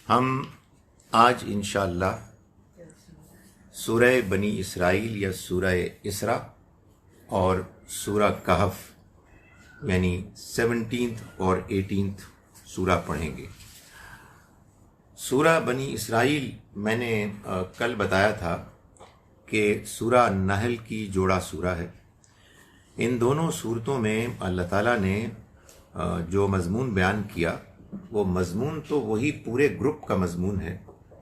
ہم آج انشاءاللہ سورہ بنی اسرائیل یا سورہ اسراء اور سورہ کہف یعنی 17 اور 18 سورہ پڑھیں گے۔ سورہ بنی اسرائیل میں نے کل بتایا تھا کہ سورہ نحل کی جوڑا سورہ ہے۔ ان دونوں صورتوں میں اللہ تعالیٰ نے جو مضمون بیان کیا وہ مضمون تو وہی پورے گروپ کا مضمون ہے،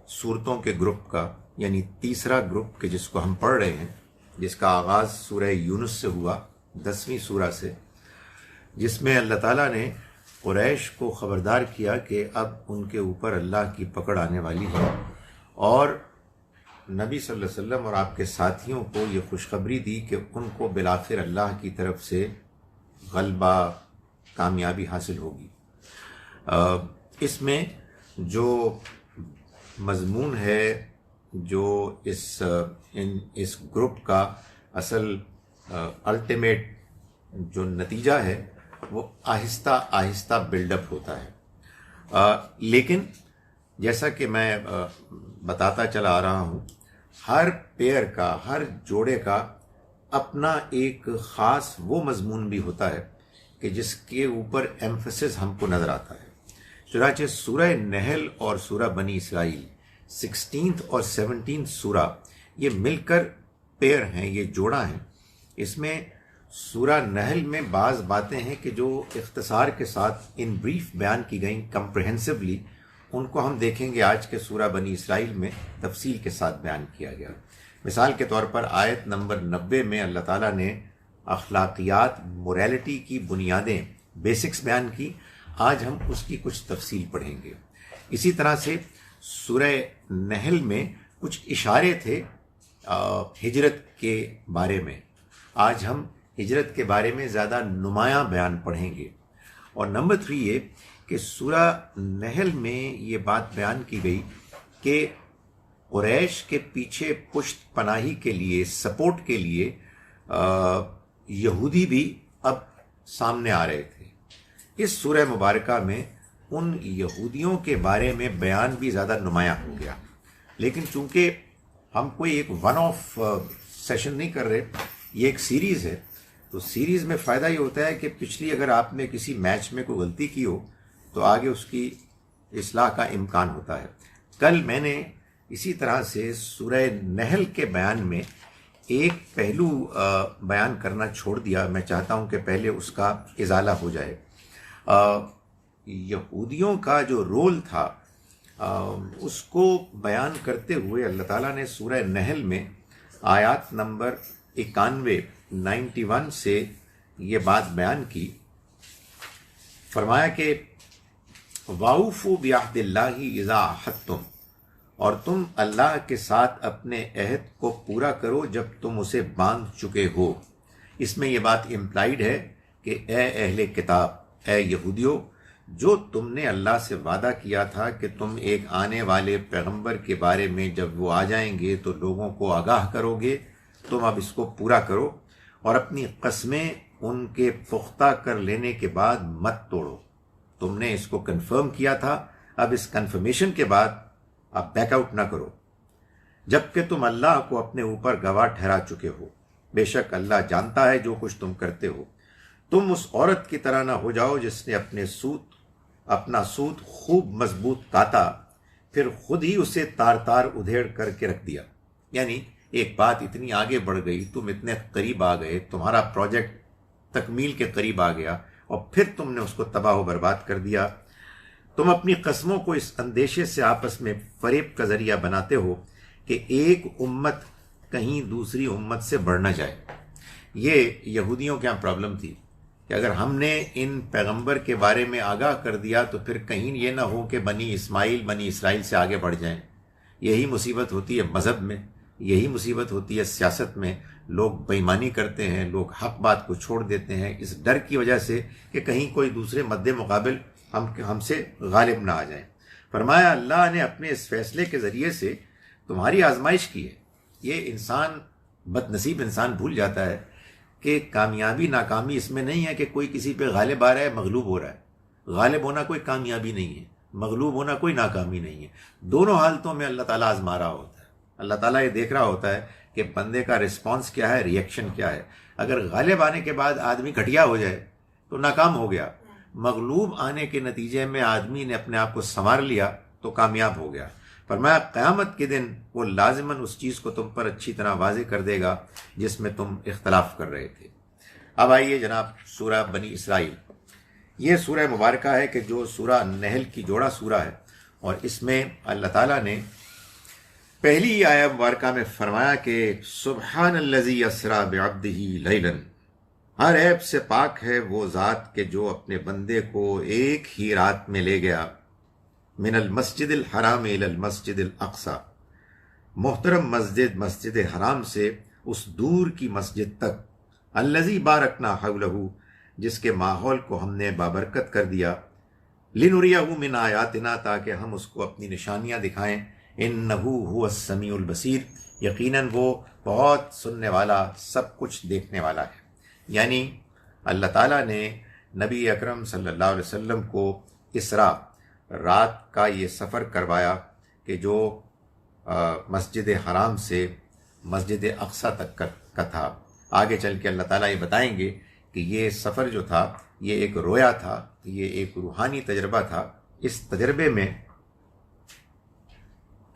صورتوں کے گروپ کا، یعنی تیسرا گروپ کہ جس کو ہم پڑھ رہے ہیں، جس کا آغاز سورہ یونس سے ہوا، 10ویں سورہ سے، جس میں اللہ تعالیٰ نے قریش کو خبردار کیا کہ اب ان کے اوپر اللہ کی پکڑ آنے والی ہے، اور نبی صلی اللہ علیہ وسلم اور آپ کے ساتھیوں کو یہ خوشخبری دی کہ ان کو بالآخر اللہ کی طرف سے غلبہ، کامیابی حاصل ہوگی۔ اس میں جو مضمون ہے، جو اس گروپ کا اصل الٹیمیٹ جو نتیجہ ہے وہ آہستہ آہستہ بلڈ اپ ہوتا ہے، لیکن جیسا کہ میں بتاتا چلا آ رہا ہوں، ہر پیئر کا، ہر جوڑے کا اپنا ایک خاص وہ مضمون بھی ہوتا ہے کہ جس کے اوپر ایمفسس ہم کو نظر آتا ہے۔ چنانچہ سورہ نحل اور سورہ بنی اسرائیل 16 اور 17 سورہ یہ مل کر پیئر ہیں، یہ جوڑا ہیں۔ اس میں سورہ نحل میں بعض باتیں ہیں کہ جو اختصار کے ساتھ ان بریف بیان کی گئیں کمپریہنسولی، ان کو ہم دیکھیں گے آج کے سورہ بنی اسرائیل میں تفصیل کے ساتھ بیان کیا گیا۔ مثال کے طور پر آیت نمبر 90 میں اللہ تعالیٰ نے اخلاقیات، موریلٹی کی بنیادیں، بیسکس بیان کی۔ آج ہم اس کی کچھ تفصیل پڑھیں گے۔ اسی طرح سے سورہ نحل میں کچھ اشارے تھے ہجرت کے بارے میں، آج ہم ہجرت کے بارے میں زیادہ نمایاں بیان پڑھیں گے۔ اور نمبر 3 یہ کہ سورہ نحل میں یہ بات بیان کی گئی کہ قریش کے پیچھے پشت پناہی کے لیے، سپورٹ کے لیے یہودی بھی اب سامنے آ رہے تھے۔ اس سورہ مبارکہ میں ان یہودیوں کے بارے میں بیان بھی زیادہ نمایاں ہو گیا، لیکن چونکہ ہم کوئی ایک ون آف سیشن نہیں کر رہے، یہ ایک سیریز ہے، تو سیریز میں فائدہ یہ ہوتا ہے کہ پچھلی اگر آپ نے کسی میچ میں کوئی غلطی کی ہو تو آگے اس کی اصلاح کا امکان ہوتا ہے۔ کل میں نے اسی طرح سے سورہ نحل کے بیان میں ایک پہلو بیان کرنا چھوڑ دیا، میں چاہتا ہوں کہ پہلے اس کا ازالہ ہو جائے۔ یہودیوں کا جو رول تھا اس کو بیان کرتے ہوئے اللہ تعالیٰ نے سورہ نحل میں آیات نمبر 91 سے یہ بات بیان کی۔ فرمایا کہ وَأَوْفُوا بِعَهْدِ اللَّهِ إِذَا عَاهَدتُّمْ، اور تم اللہ کے ساتھ اپنے عہد کو پورا کرو جب تم اسے باندھ چکے ہو۔ اس میں یہ بات امپلائیڈ ہے کہ اے اہل کتاب، اے یہودیو، جو تم نے اللہ سے وعدہ کیا تھا کہ تم ایک آنے والے پیغمبر کے بارے میں جب وہ آ جائیں گے تو لوگوں کو آگاہ کرو گے، تم اب اس کو پورا کرو اور اپنی قسمیں ان کے پختہ کر لینے کے بعد مت توڑو۔ تم نے اس کو کنفرم کیا تھا، اب اس کنفرمیشن کے بعد اب بیک آؤٹ نہ کرو، جبکہ تم اللہ کو اپنے اوپر گواہ ٹھہرا چکے ہو۔ بے شک اللہ جانتا ہے جو کچھ تم کرتے ہو۔ تم اس عورت کی طرح نہ ہو جاؤ جس نے اپنا سوت خوب مضبوط کاتا، پھر خود ہی اسے تار تار ادھیڑ کر کے رکھ دیا۔ یعنی ایک بات اتنی آگے بڑھ گئی، تم اتنے قریب آ گئے، تمہارا پروجیکٹ تکمیل کے قریب آ گیا، اور پھر تم نے اس کو تباہ و برباد کر دیا۔ تم اپنی قسموں کو اس اندیشے سے آپس میں فریب کا ذریعہ بناتے ہو کہ ایک امت کہیں دوسری امت سے بڑھ نہ جائے۔ یہ یہودیوں کے یہاں پرابلم تھی کہ اگر ہم نے ان پیغمبر کے بارے میں آگاہ کر دیا تو پھر کہیں یہ نہ ہو کہ بنی اسرائیل سے آگے بڑھ جائیں۔ یہی مصیبت ہوتی ہے مذہب میں، یہی مصیبت ہوتی ہے سیاست میں، لوگ بے ایمانی کرتے ہیں، لوگ حق بات کو چھوڑ دیتے ہیں اس ڈر کی وجہ سے کہ کہیں کوئی دوسرے مد مقابل ہم سے غالب نہ آ جائیں۔ فرمایا اللہ نے اپنے اس فیصلے کے ذریعے سے تمہاری آزمائش کی ہے۔ یہ انسان، بد نصیب انسان بھول جاتا ہے کہ کامیابی ناکامی اس میں نہیں ہے کہ کوئی کسی پہ غالب آ رہا ہے، مغلوب ہو رہا ہے۔ غالب ہونا کوئی کامیابی نہیں ہے، مغلوب ہونا کوئی ناکامی نہیں ہے. دونوں حالتوں میں اللہ تعالیٰ آزما رہا ہوتا ہے. اللہ تعالیٰ یہ دیکھ رہا ہوتا ہے کہ بندے کا رسپانس کیا ہے, ریئیکشن کیا ہے. اگر غالب آنے کے بعد آدمی گھٹیا ہو جائے تو ناکام ہو گیا. مغلوب آنے کے نتیجے میں آدمی نے اپنے آپ کو سنوار لیا تو کامیاب ہو گیا. فرمایا قیامت کے دن وہ لازماً اس چیز کو تم پر اچھی طرح واضح کر دے گا جس میں تم اختلاف کر رہے تھے. اب آئیے جناب سورہ بنی اسرائیل. یہ سورہ مبارکہ ہے کہ جو سورہ نحل کی جوڑا سورہ ہے, اور اس میں اللہ تعالیٰ نے پہلی آیت مبارکہ میں فرمایا کہ سبحان الذی اسری بعبدہ لیلا, ہر عیب سے پاک ہے وہ ذات کہ جو اپنے بندے کو ایک ہی رات میں لے گیا, من المسجد الحرام الی المسجد الاقصی, محترم مسجد حرام سے اس دور کی مسجد تک, الذی بارکنا حولہ, جس کے ماحول کو ہم نے بابرکت کر دیا, لنریہ من آیاتنا, تاکہ ہم اس کو اپنی نشانیاں دکھائیں, انہ هو السمیع البصیر, یقیناً وہ بہت سننے والا سب کچھ دیکھنے والا ہے. یعنی اللہ تعالیٰ نے نبی اکرم صلی اللہ علیہ وسلم کو اسراء رات کا یہ سفر کروایا کہ جو مسجد حرام سے مسجد اقصی تک کا تھا. آگے چل کے اللہ تعالیٰ یہ بتائیں گے کہ یہ سفر جو تھا یہ ایک رویا تھا, یہ ایک روحانی تجربہ تھا. اس تجربے میں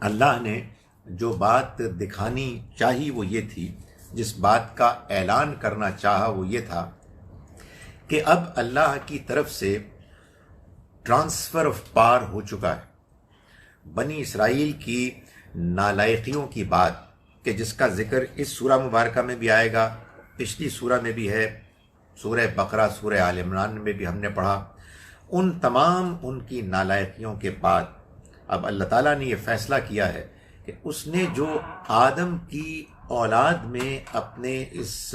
اللہ نے جو بات دکھانی چاہی وہ یہ تھی, جس بات کا اعلان کرنا چاہا وہ یہ تھا کہ اب اللہ کی طرف سے ٹرانسفر آف پاور ہو چکا ہے. بنی اسرائیل کی نالائقیوں کی بات کہ جس کا ذکر اس سورہ مبارکہ میں بھی آئے گا, پچھلی سورہ میں بھی ہے, سورہ بقرہ سورہ آل عمران میں بھی ہم نے پڑھا, ان تمام ان کی نالائقیوں کے بعد اب اللہ تعالیٰ نے یہ فیصلہ کیا ہے کہ اس نے جو آدم کی اولاد میں اپنے اس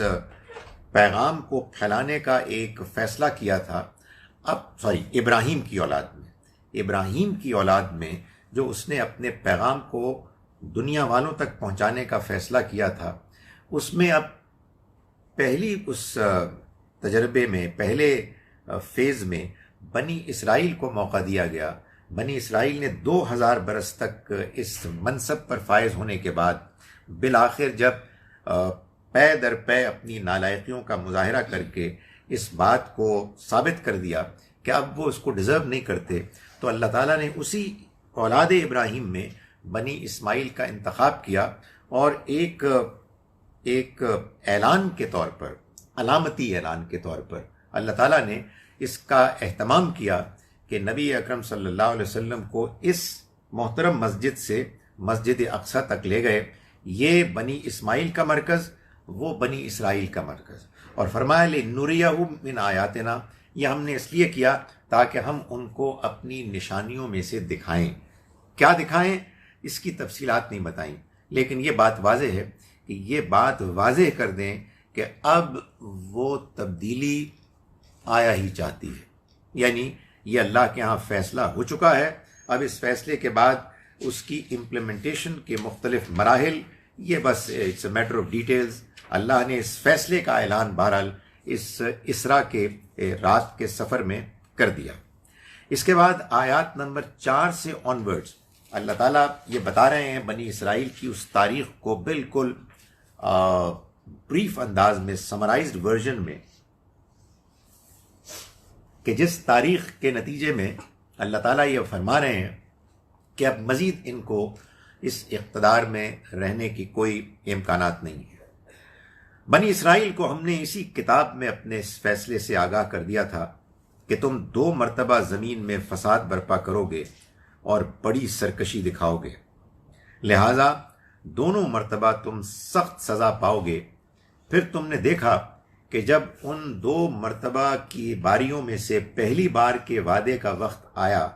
پیغام کو پھیلانے کا ایک فیصلہ کیا تھا, ابراہیم کی اولاد میں جو اس نے اپنے پیغام کو دنیا والوں تک پہنچانے کا فیصلہ کیا تھا, اس میں اب پہلی اس تجربے میں پہلے فیز میں بنی اسرائیل کو موقع دیا گیا. بنی اسرائیل نے 2000 برس تک اس منصب پر فائز ہونے کے بعد بالآخر جب پے در پے اپنی نالائقیوں کا مظاہرہ کر کے اس بات کو ثابت کر دیا کہ اب وہ اس کو ڈیزرو نہیں کرتے, تو اللہ تعالیٰ نے اسی اولاد ابراہیم میں بنی اسماعیل کا انتخاب کیا, اور ایک اعلان کے طور پر, علامتی اعلان کے طور پر اللہ تعالیٰ نے اس کا اہتمام کیا کہ نبی اکرم صلی اللہ علیہ وسلم کو اس محترم مسجد سے مسجد اقصی تک لے گئے. یہ بنی اسماعیل کا مرکز, وہ بنی اسرائیل کا مرکز, اور فرمایا لنریہ من آیاتنا, یہ ہم نے اس لیے کیا تاکہ ہم ان کو اپنی نشانیوں میں سے دکھائیں. کیا دکھائیں اس کی تفصیلات نہیں بتائیں, لیکن یہ بات واضح ہے کہ یہ بات واضح کر دیں کہ اب وہ تبدیلی آیا ہی چاہتی ہے. یعنی یہ اللہ کے ہاں فیصلہ ہو چکا ہے, اب اس فیصلے کے بعد اس کی امپلیمنٹیشن کے مختلف مراحل, یہ بس it's a matter of details. اللہ نے اس فیصلے کا اعلان بہرحال اس اسراء کے رات کے سفر میں کر دیا. اس کے بعد آیات نمبر 4 سے آنورڈز اللہ تعالیٰ یہ بتا رہے ہیں بنی اسرائیل کی اس تاریخ کو بالکل بریف انداز میں, سمرائزڈ ورژن میں, کہ جس تاریخ کے نتیجے میں اللہ تعالیٰ یہ فرما رہے ہیں کہ اب مزید ان کو اس اقتدار میں رہنے کی کوئی امکانات نہیں ہے. بنی اسرائیل کو ہم نے اسی کتاب میں اپنے اس فیصلے سے آگاہ کر دیا تھا کہ تم 2 مرتبہ زمین میں فساد برپا کرو گے اور بڑی سرکشی دکھاؤ گے, لہذا دونوں مرتبہ تم سخت سزا پاؤ گے. پھر تم نے دیکھا کہ جب ان 2 مرتبہ کی باریوں میں سے پہلی بار کے وعدے کا وقت آیا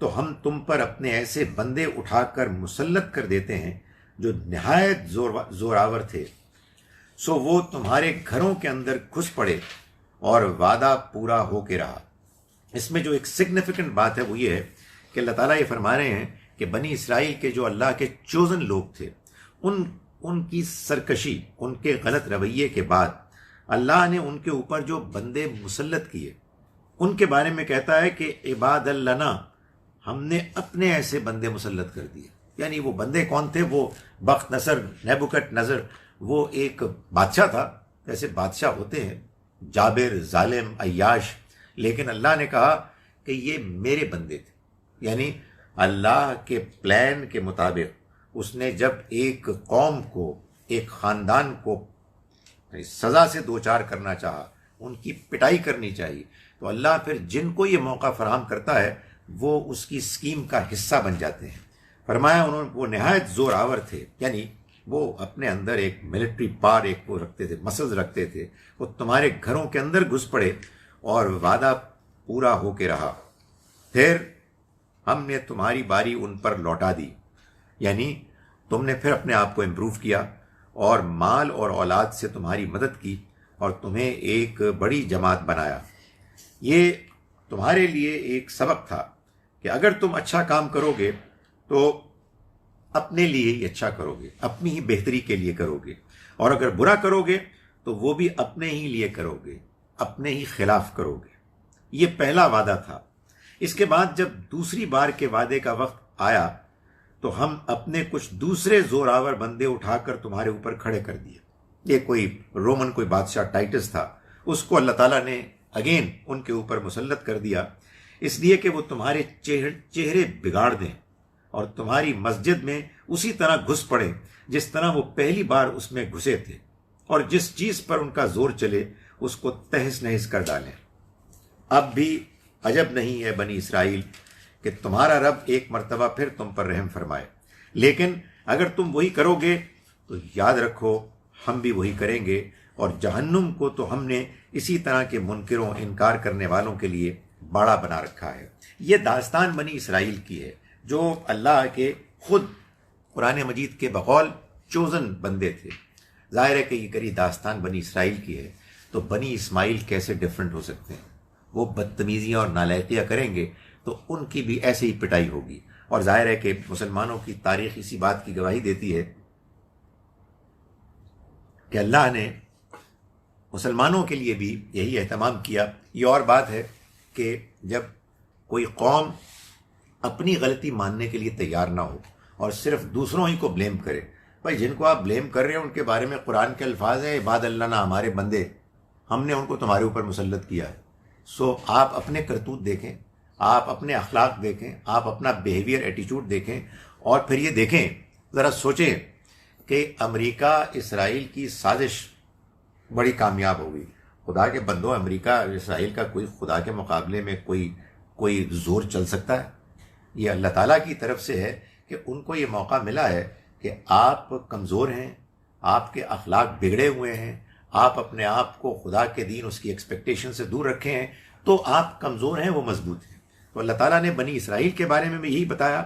تو ہم تم پر اپنے ایسے بندے اٹھا کر مسلط کر دیتے ہیں جو نہایت زوراور تھے, سو وہ تمہارے گھروں کے اندر گھس پڑے اور وعدہ پورا ہو کے رہا. اس میں جو ایک سگنیفیکنٹ بات ہے وہ یہ ہے کہ اللہ تعالیٰ یہ فرما رہے ہیں کہ بنی اسرائیل کے جو اللہ کے چوزن لوگ تھے, ان کی سرکشی, ان کے غلط رویے کے بعد اللہ نے ان کے اوپر جو بندے مسلط کیے, ان کے بارے میں کہتا ہے کہ عباد لنا, ہم نے اپنے ایسے بندے مسلط کر دیے. یعنی وہ بندے کون تھے؟ وہ بخت نصر، نیبوکت نظر، وہ ایک بادشاہ تھا. جیسے بادشاہ ہوتے ہیں، جابر، ظالم، عیاش، لیکن اللہ نے کہا کہ یہ میرے بندے تھے. یعنی اللہ کے پلان کے مطابق اس نے جب ایک قوم کو، ایک خاندان کو سزا سے دوچار کرنا چاہا، ان کی پٹائی کرنی چاہیے، تو اللہ پھر جن کو یہ موقع فراہم کرتا ہے وہ اس کی اسکیم کا حصہ بن جاتے ہیں. فرمایا وہ نہایت زور آور تھے. یعنی وہ اپنے اندر ایک ملٹری پار ایک وہ رکھتے تھے، مسلز رکھتے تھے. وہ تمہارے گھروں کے اندر گھس پڑے اور وعدہ پورا ہو کے رہا. پھر ہم نے تمہاری باری ان پر لوٹا دی. یعنی تم نے پھر اپنے آپ کو امپروو کیا اور مال اور اولاد سے تمہاری مدد کی اور تمہیں ایک بڑی جماعت بنایا. یہ تمہارے لیے ایک سبق تھا کہ اگر تم اچھا کام کرو گے تو اپنے لیے ہی اچھا کرو گے، اپنی ہی بہتری کے لیے کرو گے، اور اگر برا کرو گے تو وہ بھی اپنے ہی لیے کرو گے، اپنے ہی خلاف کرو گے. یہ پہلا وعدہ تھا. اس کے بعد جب دوسری بار کے وعدے کا وقت آیا تو ہم اپنے کچھ دوسرے زور آور بندے اٹھا کر تمہارے اوپر کھڑے کر دیے. یہ کوئی رومن کوئی بادشاہ ٹائٹس تھا، اس کو اللہ تعالیٰ نے اگین ان کے اوپر مسلط کر دیا، اس لیے کہ وہ تمہارے چہرے بگاڑ دیں اور تمہاری مسجد میں اسی طرح گھس پڑے جس طرح وہ پہلی بار اس میں گھسے تھے، اور جس چیز پر ان کا زور چلے اس کو تہس نہس کر ڈالیں. اب بھی عجب نہیں ہے بنی اسرائیل کہ تمہارا رب ایک مرتبہ پھر تم پر رحم فرمائے، لیکن اگر تم وہی کرو گے تو یاد رکھو ہم بھی وہی کریں گے، اور جہنم کو تو ہم نے اسی طرح کے منکروں، انکار کرنے والوں کے لیے باڑا بنا رکھا ہے. یہ داستان بنی اسرائیل کی ہے جو اللہ کے خود قرآن مجید کے بقول چوزن بندے تھے. ظاہر ہے کہ یہ کری داستان بنی اسرائیل کی ہے تو بنی اسماعیل کیسے ڈیفرنٹ ہو سکتے ہیں؟ وہ بدتمیزیاں اور نالائقیاں کریں گے تو ان کی بھی ایسے ہی پٹائی ہوگی. اور ظاہر ہے کہ مسلمانوں کی تاریخ اسی بات کی گواہی دیتی ہے کہ اللہ نے مسلمانوں کے لیے بھی یہی اہتمام کیا. یہ اور بات ہے کہ جب کوئی قوم اپنی غلطی ماننے کے لیے تیار نہ ہو اور صرف دوسروں ہی کو بلیم کرے. بھائی جن کو آپ بلیم کر رہے ہیں ان کے بارے میں قرآن کے الفاظ ہیں، عباد اللہ نہ ہمارے بندے، ہم نے ان کو تمہارے اوپر مسلط کیا ہے. سو آپ اپنے کرتوت دیکھیں، آپ اپنے اخلاق دیکھیں، آپ اپنا بیہیویئر ایٹیچیوڈ دیکھیں، اور پھر یہ دیکھیں، ذرا سوچیں کہ امریکہ اسرائیل کی سازش بڑی کامیاب ہو گئی. خدا کے بندوں، امریکہ اسرائیل کا کوئی خدا کے مقابلے میں کوئی زور چل سکتا ہے؟ یہ اللہ تعالیٰ کی طرف سے ہے کہ ان کو یہ موقع ملا ہے کہ آپ کمزور ہیں، آپ کے اخلاق بگڑے ہوئے ہیں، آپ اپنے آپ کو خدا کے دین، اس کی ایکسپیکٹیشن سے دور رکھے ہیں، تو آپ کمزور ہیں، وہ مضبوط ہیں. تو اللہ تعالیٰ نے بنی اسرائیل کے بارے میں بھی یہی بتایا،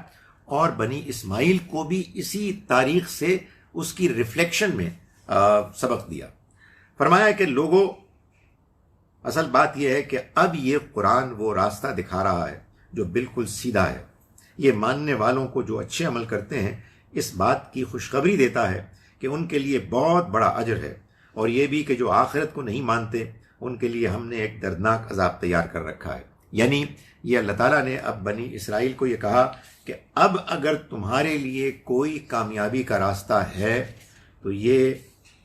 اور بنی اسماعیل کو بھی اسی تاریخ سے اس کی ریفلیکشن میں سبق دیا. فرمایا کہ لوگوں، اصل بات یہ ہے کہ اب یہ قرآن وہ راستہ دکھا رہا ہے جو بالکل سیدھا ہے. یہ ماننے والوں کو جو اچھے عمل کرتے ہیں اس بات کی خوشخبری دیتا ہے کہ ان کے لیے بہت بڑا اجر ہے، اور یہ بھی کہ جو آخرت کو نہیں مانتے ان کے لیے ہم نے ایک دردناک عذاب تیار کر رکھا ہے. یعنی یہ اللہ تعالیٰ نے اب بنی اسرائیل کو یہ کہا کہ اب اگر تمہارے لیے کوئی کامیابی کا راستہ ہے تو یہ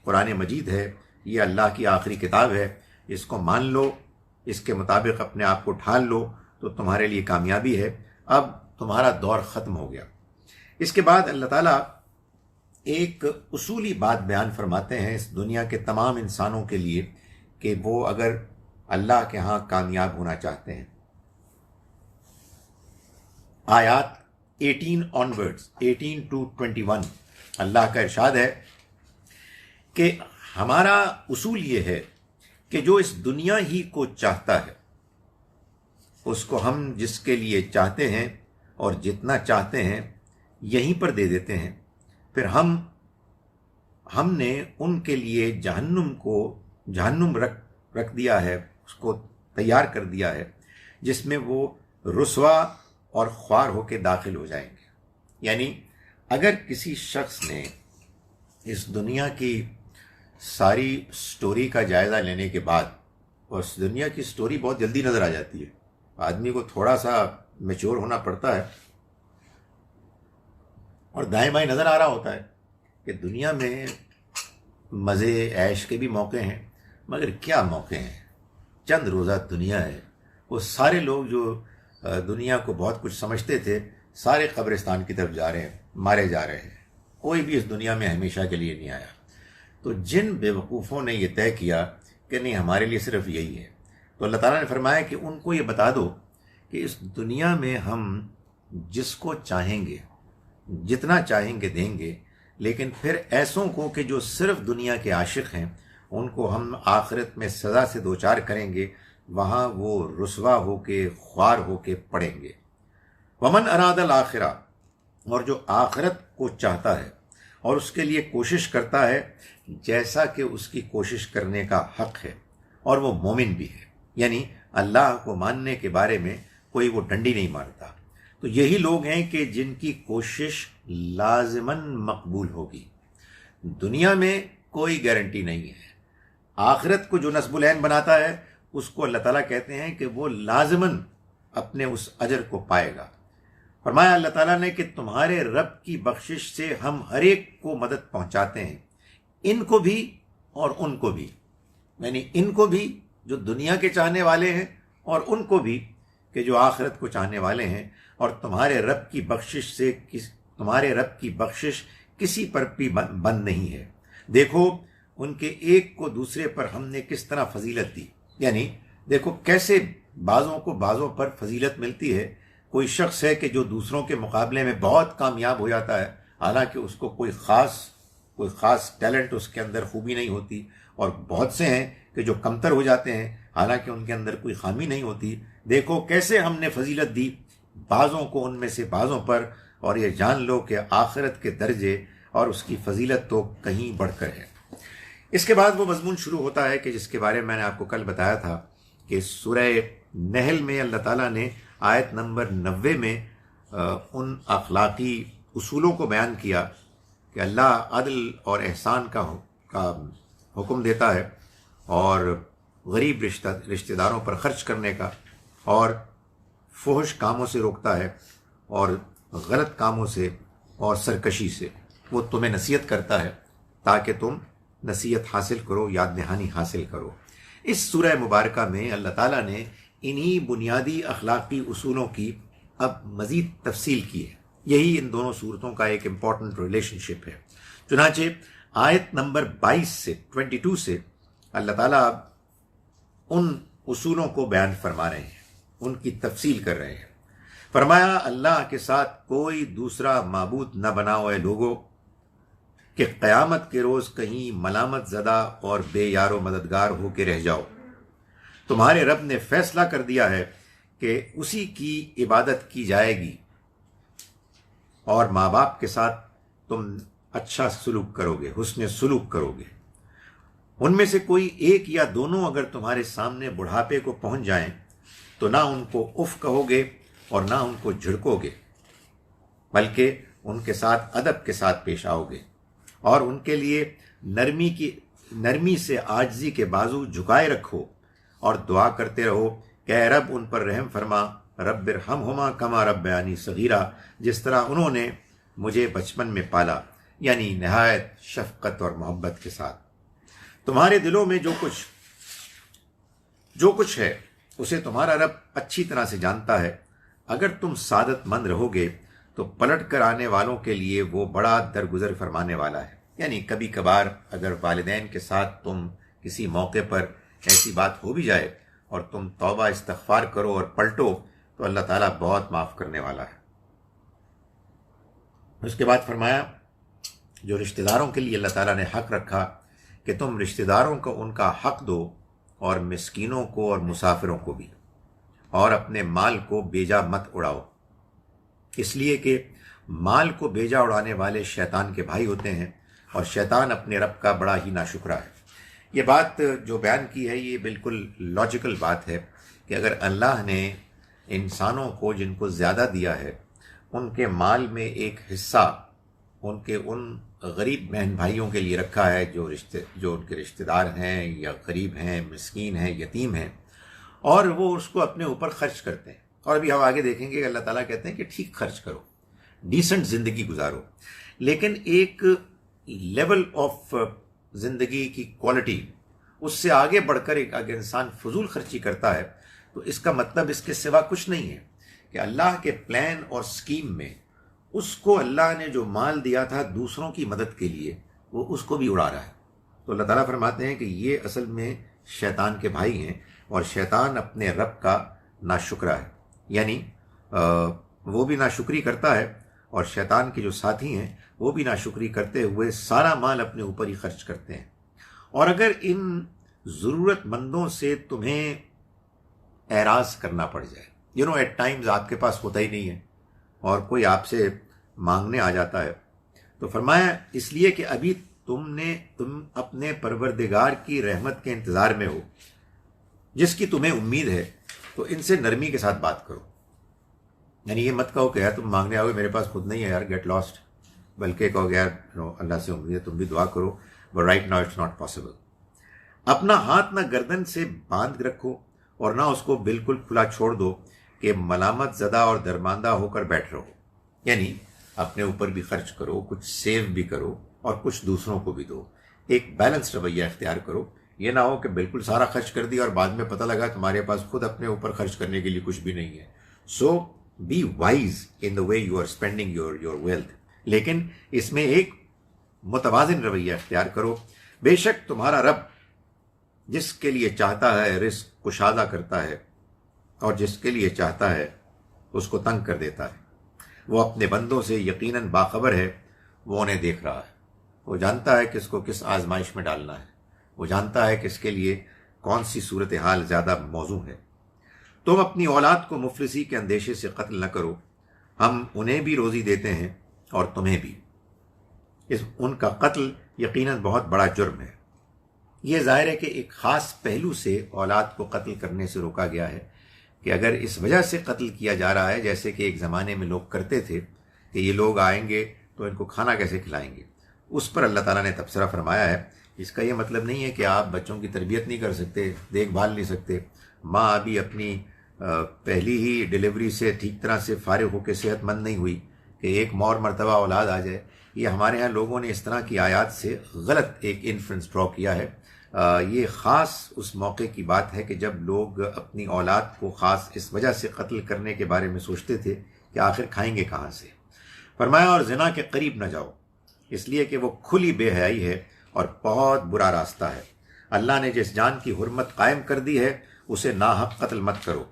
قرآن مجید ہے، یہ اللہ کی آخری کتاب ہے، اس کو مان لو، اس کے مطابق اپنے آپ کو ڈھال لو تو تمہارے لیے کامیابی ہے. اب تمہارا دور ختم ہو گیا. اس کے بعد اللہ تعالیٰ ایک اصولی بات بیان فرماتے ہیں اس دنیا کے تمام انسانوں کے لیے کہ وہ اگر اللہ کے ہاں کامیاب ہونا چاہتے ہیں. آیات 18 onwards 18 to 21 اللہ کا ارشاد ہے کہ ہمارا اصول یہ ہے کہ جو اس دنیا ہی کو چاہتا ہے اس کو ہم جس کے لیے چاہتے ہیں اور جتنا چاہتے ہیں یہیں پر دے دیتے ہیں. پھر ہم نے ان کے لیے جہنم رکھ دیا ہے، اس کو تیار کر دیا ہے جس میں وہ رسوا اور خوار ہو کے داخل ہو جائیں گے. یعنی اگر کسی شخص نے اس دنیا کی ساری سٹوری کا جائزہ لینے کے بعد، اور اس دنیا کی سٹوری بہت جلدی نظر آ جاتی ہے، آدمی کو تھوڑا سا میچور ہونا پڑتا ہے اور دائیں بائیں نظر آ رہا ہوتا ہے کہ دنیا میں مزے عیش کے بھی موقع ہیں، مگر کیا موقع ہیں، چند روزہ دنیا ہے. وہ سارے لوگ جو دنیا کو بہت کچھ سمجھتے تھے سارے قبرستان کی طرف جا رہے ہیں، مارے جا رہے ہیں. کوئی بھی اس دنیا میں ہمیشہ کے لیے نہیں آیا. تو جن بیوقوفوں نے یہ طے کیا کہ نہیں ہمارے لیے صرف یہی ہے، تو اللہ تعالیٰ نے فرمایا کہ ان کو یہ بتا دو کہ اس دنیا میں ہم جس کو چاہیں گے جتنا چاہیں گے دیں گے، لیکن پھر ایسوں کو کہ جو صرف دنیا کے عاشق ہیں ان کو ہم آخرت میں سزا سے دوچار کریں گے، وہاں وہ رسوا ہو کے خوار ہو کے پڑیں گے. ومن اراد الآخرہ، اور جو آخرت کو چاہتا ہے اور اس کے لیے کوشش کرتا ہے جیسا کہ اس کی کوشش کرنے کا حق ہے، اور وہ مومن بھی ہے، یعنی اللہ کو ماننے کے بارے میں کوئی وہ ڈنڈی نہیں مارتا، تو یہی لوگ ہیں کہ جن کی کوشش لازماً مقبول ہوگی. دنیا میں کوئی گارنٹی نہیں ہے. آخرت کو جو نصب العین بناتا ہے اس کو اللہ تعالیٰ کہتے ہیں کہ وہ لازماً اپنے اس اجر کو پائے گا. فرمایا اللہ تعالیٰ نے کہ تمہارے رب کی بخشش سے ہم ہر ایک کو مدد پہنچاتے ہیں، ان کو بھی اور ان کو بھی، یعنی ان کو بھی جو دنیا کے چاہنے والے ہیں اور ان کو بھی کہ جو آخرت کو چاہنے والے ہیں. اور تمہارے رب کی بخشش کسی پر بھی بند نہیں ہے. دیکھو ان کے ایک کو دوسرے پر ہم نے کس طرح فضیلت دی، یعنی دیکھو کیسے بعضوں کو بعضوں پر فضیلت ملتی ہے. کوئی شخص ہے کہ جو دوسروں کے مقابلے میں بہت کامیاب ہو جاتا ہے، حالانکہ اس کو کوئی خاص ٹیلنٹ اس کے اندر خوبی نہیں ہوتی، اور بہت سے ہیں کہ جو کمتر ہو جاتے ہیں حالانکہ ان کے اندر کوئی خامی نہیں ہوتی. دیکھو کیسے ہم نے فضیلت دی بعضوں کو ان میں سے بعضوں پر، اور یہ جان لو کہ آخرت کے درجے اور اس کی فضیلت تو کہیں بڑھ کر ہے. اس کے بعد وہ مضمون شروع ہوتا ہے کہ جس کے بارے میں نے آپ کو کل بتایا تھا کہ سورہ نحل میں اللہ تعالیٰ نے آیت نمبر 90 میں ان اخلاقی اصولوں کو بیان کیا کہ اللہ عدل اور احسان کا حکم دیتا ہے، اور غریب رشتہ داروں پر خرچ کرنے کا، اور فحش کاموں سے روکتا ہے، اور غلط کاموں سے اور سرکشی سے. وہ تمہیں نصیحت کرتا ہے تاکہ تم نصیحت حاصل کرو، یاد دہانی حاصل کرو. اس سورہ مبارکہ میں اللہ تعالیٰ نے انہی بنیادی اخلاقی اصولوں کی اب مزید تفصیل کی ہے. یہی ان دونوں صورتوں کا ایک امپورٹنٹ ریلیشن شپ ہے. چنانچہ آیت نمبر 22 سے اللہ تعالیٰ اب ان اصولوں کو بیان فرما رہے ہیں، ان کی تفصیل کر رہے ہیں. فرمایا اللہ کے ساتھ کوئی دوسرا معبود نہ بناؤ اے لوگو، کہ قیامت کے روز کہیں ملامت زدہ اور بے یار و مددگار ہو کے رہ جاؤ. تمہارے رب نے فیصلہ کر دیا ہے کہ اسی کی عبادت کی جائے گی، اور ماں باپ کے ساتھ تم اچھا سلوک کرو گے، حسن سلوک کرو گے. ان میں سے کوئی ایک یا دونوں اگر تمہارے سامنے بڑھاپے کو پہنچ جائیں تو نہ ان کو اف کہو گے اور نہ ان کو جھڑکو گے، بلکہ ان کے ساتھ ادب کے ساتھ پیش آؤ گے، اور ان کے لیے نرمی سے عاجزی کے بازو جھکائے رکھو، اور دعا کرتے رہو کہ اے رب ان پر رحم فرما، رب ارحمہما کما ربیانی صغیرا، جس طرح انہوں نے مجھے بچپن میں پالا، یعنی نہایت شفقت اور محبت کے ساتھ. تمہارے دلوں میں جو کچھ ہے اسے تمہارا رب اچھی طرح سے جانتا ہے. اگر تم سعادت مند رہو گے تو پلٹ کر آنے والوں کے لیے وہ بڑا درگزر فرمانے والا ہے. یعنی کبھی کبھار اگر والدین کے ساتھ تم کسی موقع پر ایسی بات ہو بھی جائے اور تم توبہ استغفار کرو اور پلٹو تو اللہ تعالیٰ بہت معاف کرنے والا ہے. اس کے بعد فرمایا جو رشتہ داروں کے لیے اللہ تعالیٰ نے حق رکھا کہ تم رشتہ داروں کو ان کا حق دو، اور مسکینوں کو اور مسافروں کو بھی، اور اپنے مال کو بیجا مت اڑاؤ، اس لیے کہ مال کو بیجا اڑانے والے شیطان کے بھائی ہوتے ہیں، اور شیطان اپنے رب کا بڑا ہی ناشکرا ہے. یہ بات جو بیان کی ہے یہ بالکل لاجیکل بات ہے کہ اگر اللہ نے انسانوں کو جن کو زیادہ دیا ہے ان کے مال میں ایک حصہ ان غریب بہن بھائیوں کے لیے رکھا ہے جو ان کے رشتہ دار ہیں یا غریب ہیں، مسکین ہیں، یتیم ہیں، اور وہ اس کو اپنے اوپر خرچ کرتے ہیں، اور ابھی ہم آگے دیکھیں گے کہ اللہ تعالیٰ کہتے ہیں کہ ٹھیک خرچ کرو، ڈیسنٹ زندگی گزارو، لیکن ایک لیول آف زندگی کی کوالٹی، اس سے آگے بڑھ کر اگر انسان فضول خرچی کرتا ہے تو اس کا مطلب اس کے سوا کچھ نہیں ہے کہ اللہ کے پلان اور سکیم میں اس کو اللہ نے جو مال دیا تھا دوسروں کی مدد کے لیے وہ اس کو بھی اڑا رہا ہے۔ تو اللہ تعالیٰ فرماتے ہیں کہ یہ اصل میں شیطان کے بھائی ہیں، اور شیطان اپنے رب کا ناشکرا ہے، یعنی وہ بھی ناشکری کرتا ہے، اور شیطان کے جو ساتھی ہیں وہ بھی ناشکری کرتے ہوئے سارا مال اپنے اوپر ہی خرچ کرتے ہیں۔ اور اگر ان ضرورت مندوں سے تمہیں اعراض کرنا پڑ جائے، ایٹ ٹائمز آپ کے پاس ہوتا ہی نہیں ہے اور کوئی آپ سے مانگنے آ جاتا ہے، تو فرمایا اس لیے کہ ابھی تم اپنے پروردگار کی رحمت کے انتظار میں ہو جس کی تمہیں امید ہے، تو ان سے نرمی کے ساتھ بات کرو۔ یعنی یہ مت کہو کہ یار تم مانگنے آؤ گے میرے پاس خود نہیں ہے یار، گیٹ لاسٹ، بلکہ کہو کہ یار اللہ سے امید ہے، تم بھی دعا کرو، but right now it's not possible. اپنا ہاتھ نہ گردن سے باندھ رکھو اور نہ اس کو بالکل کھلا چھوڑ دو کہ ملامت زدہ اور درماندہ ہو کر بیٹھ رہو، یعنی اپنے اوپر بھی خرچ کرو، کچھ سیو بھی کرو اور کچھ دوسروں کو بھی دو، ایک بیلنس رویہ اختیار کرو۔ یہ نہ ہو کہ بالکل سارا خرچ کر دیا اور بعد میں پتہ لگا تمہارے پاس خود اپنے اوپر خرچ کرنے کے لیے کچھ بھی نہیں ہے۔ So be wise in the way you are spending your wealth, لیکن اس میں ایک متوازن رویہ اختیار کرو۔ بے شک تمہارا رب جس کے لیے چاہتا ہے رزق کشادہ کرتا ہے اور جس کے لیے چاہتا ہے اس کو تنگ کر دیتا ہے۔ وہ اپنے بندوں سے یقیناً باخبر ہے، وہ انہیں دیکھ رہا ہے، وہ جانتا ہے کہ اس کو کس آزمائش میں ڈالنا ہے، وہ جانتا ہے کہ اس کے لیے کون سی صورتحال زیادہ موزوں ہے۔ تم اپنی اولاد کو مفلسی کے اندیشے سے قتل نہ کرو، ہم انہیں بھی روزی دیتے ہیں اور تمہیں بھی، ان کا قتل یقیناً بہت بڑا جرم ہے۔ یہ ظاہر ہے کہ ایک خاص پہلو سے اولاد کو قتل کرنے سے روکا گیا ہے کہ اگر اس وجہ سے قتل کیا جا رہا ہے جیسے کہ ایک زمانے میں لوگ کرتے تھے کہ یہ لوگ آئیں گے تو ان کو کھانا کیسے کھلائیں گے، اس پر اللہ تعالیٰ نے تبصرہ فرمایا ہے۔ اس کا یہ مطلب نہیں ہے کہ آپ بچوں کی تربیت نہیں کر سکتے، دیکھ بھال نہیں سکتے۔ ماں ابھی اپنی پہلی ہی ڈیلیوری سے ٹھیک طرح سے فارغ ہو کے صحت مند نہیں ہوئی کہ ایک اور مرتبہ اولاد آ جائے۔ یہ ہمارے ہاں لوگوں نے اس طرح کی آیات سے غلط ایک انفرنس ڈرا کیا ہے۔ یہ خاص اس موقع کی بات ہے کہ جب لوگ اپنی اولاد کو خاص اس وجہ سے قتل کرنے کے بارے میں سوچتے تھے کہ آخر کھائیں گے کہاں سے۔ فرمایا اور زنا کے قریب نہ جاؤ، اس لیے کہ وہ کھلی بے حیائی ہے اور بہت برا راستہ ہے۔ اللہ نے جس جان کی حرمت قائم کر دی ہے اسے ناحق قتل مت کرو،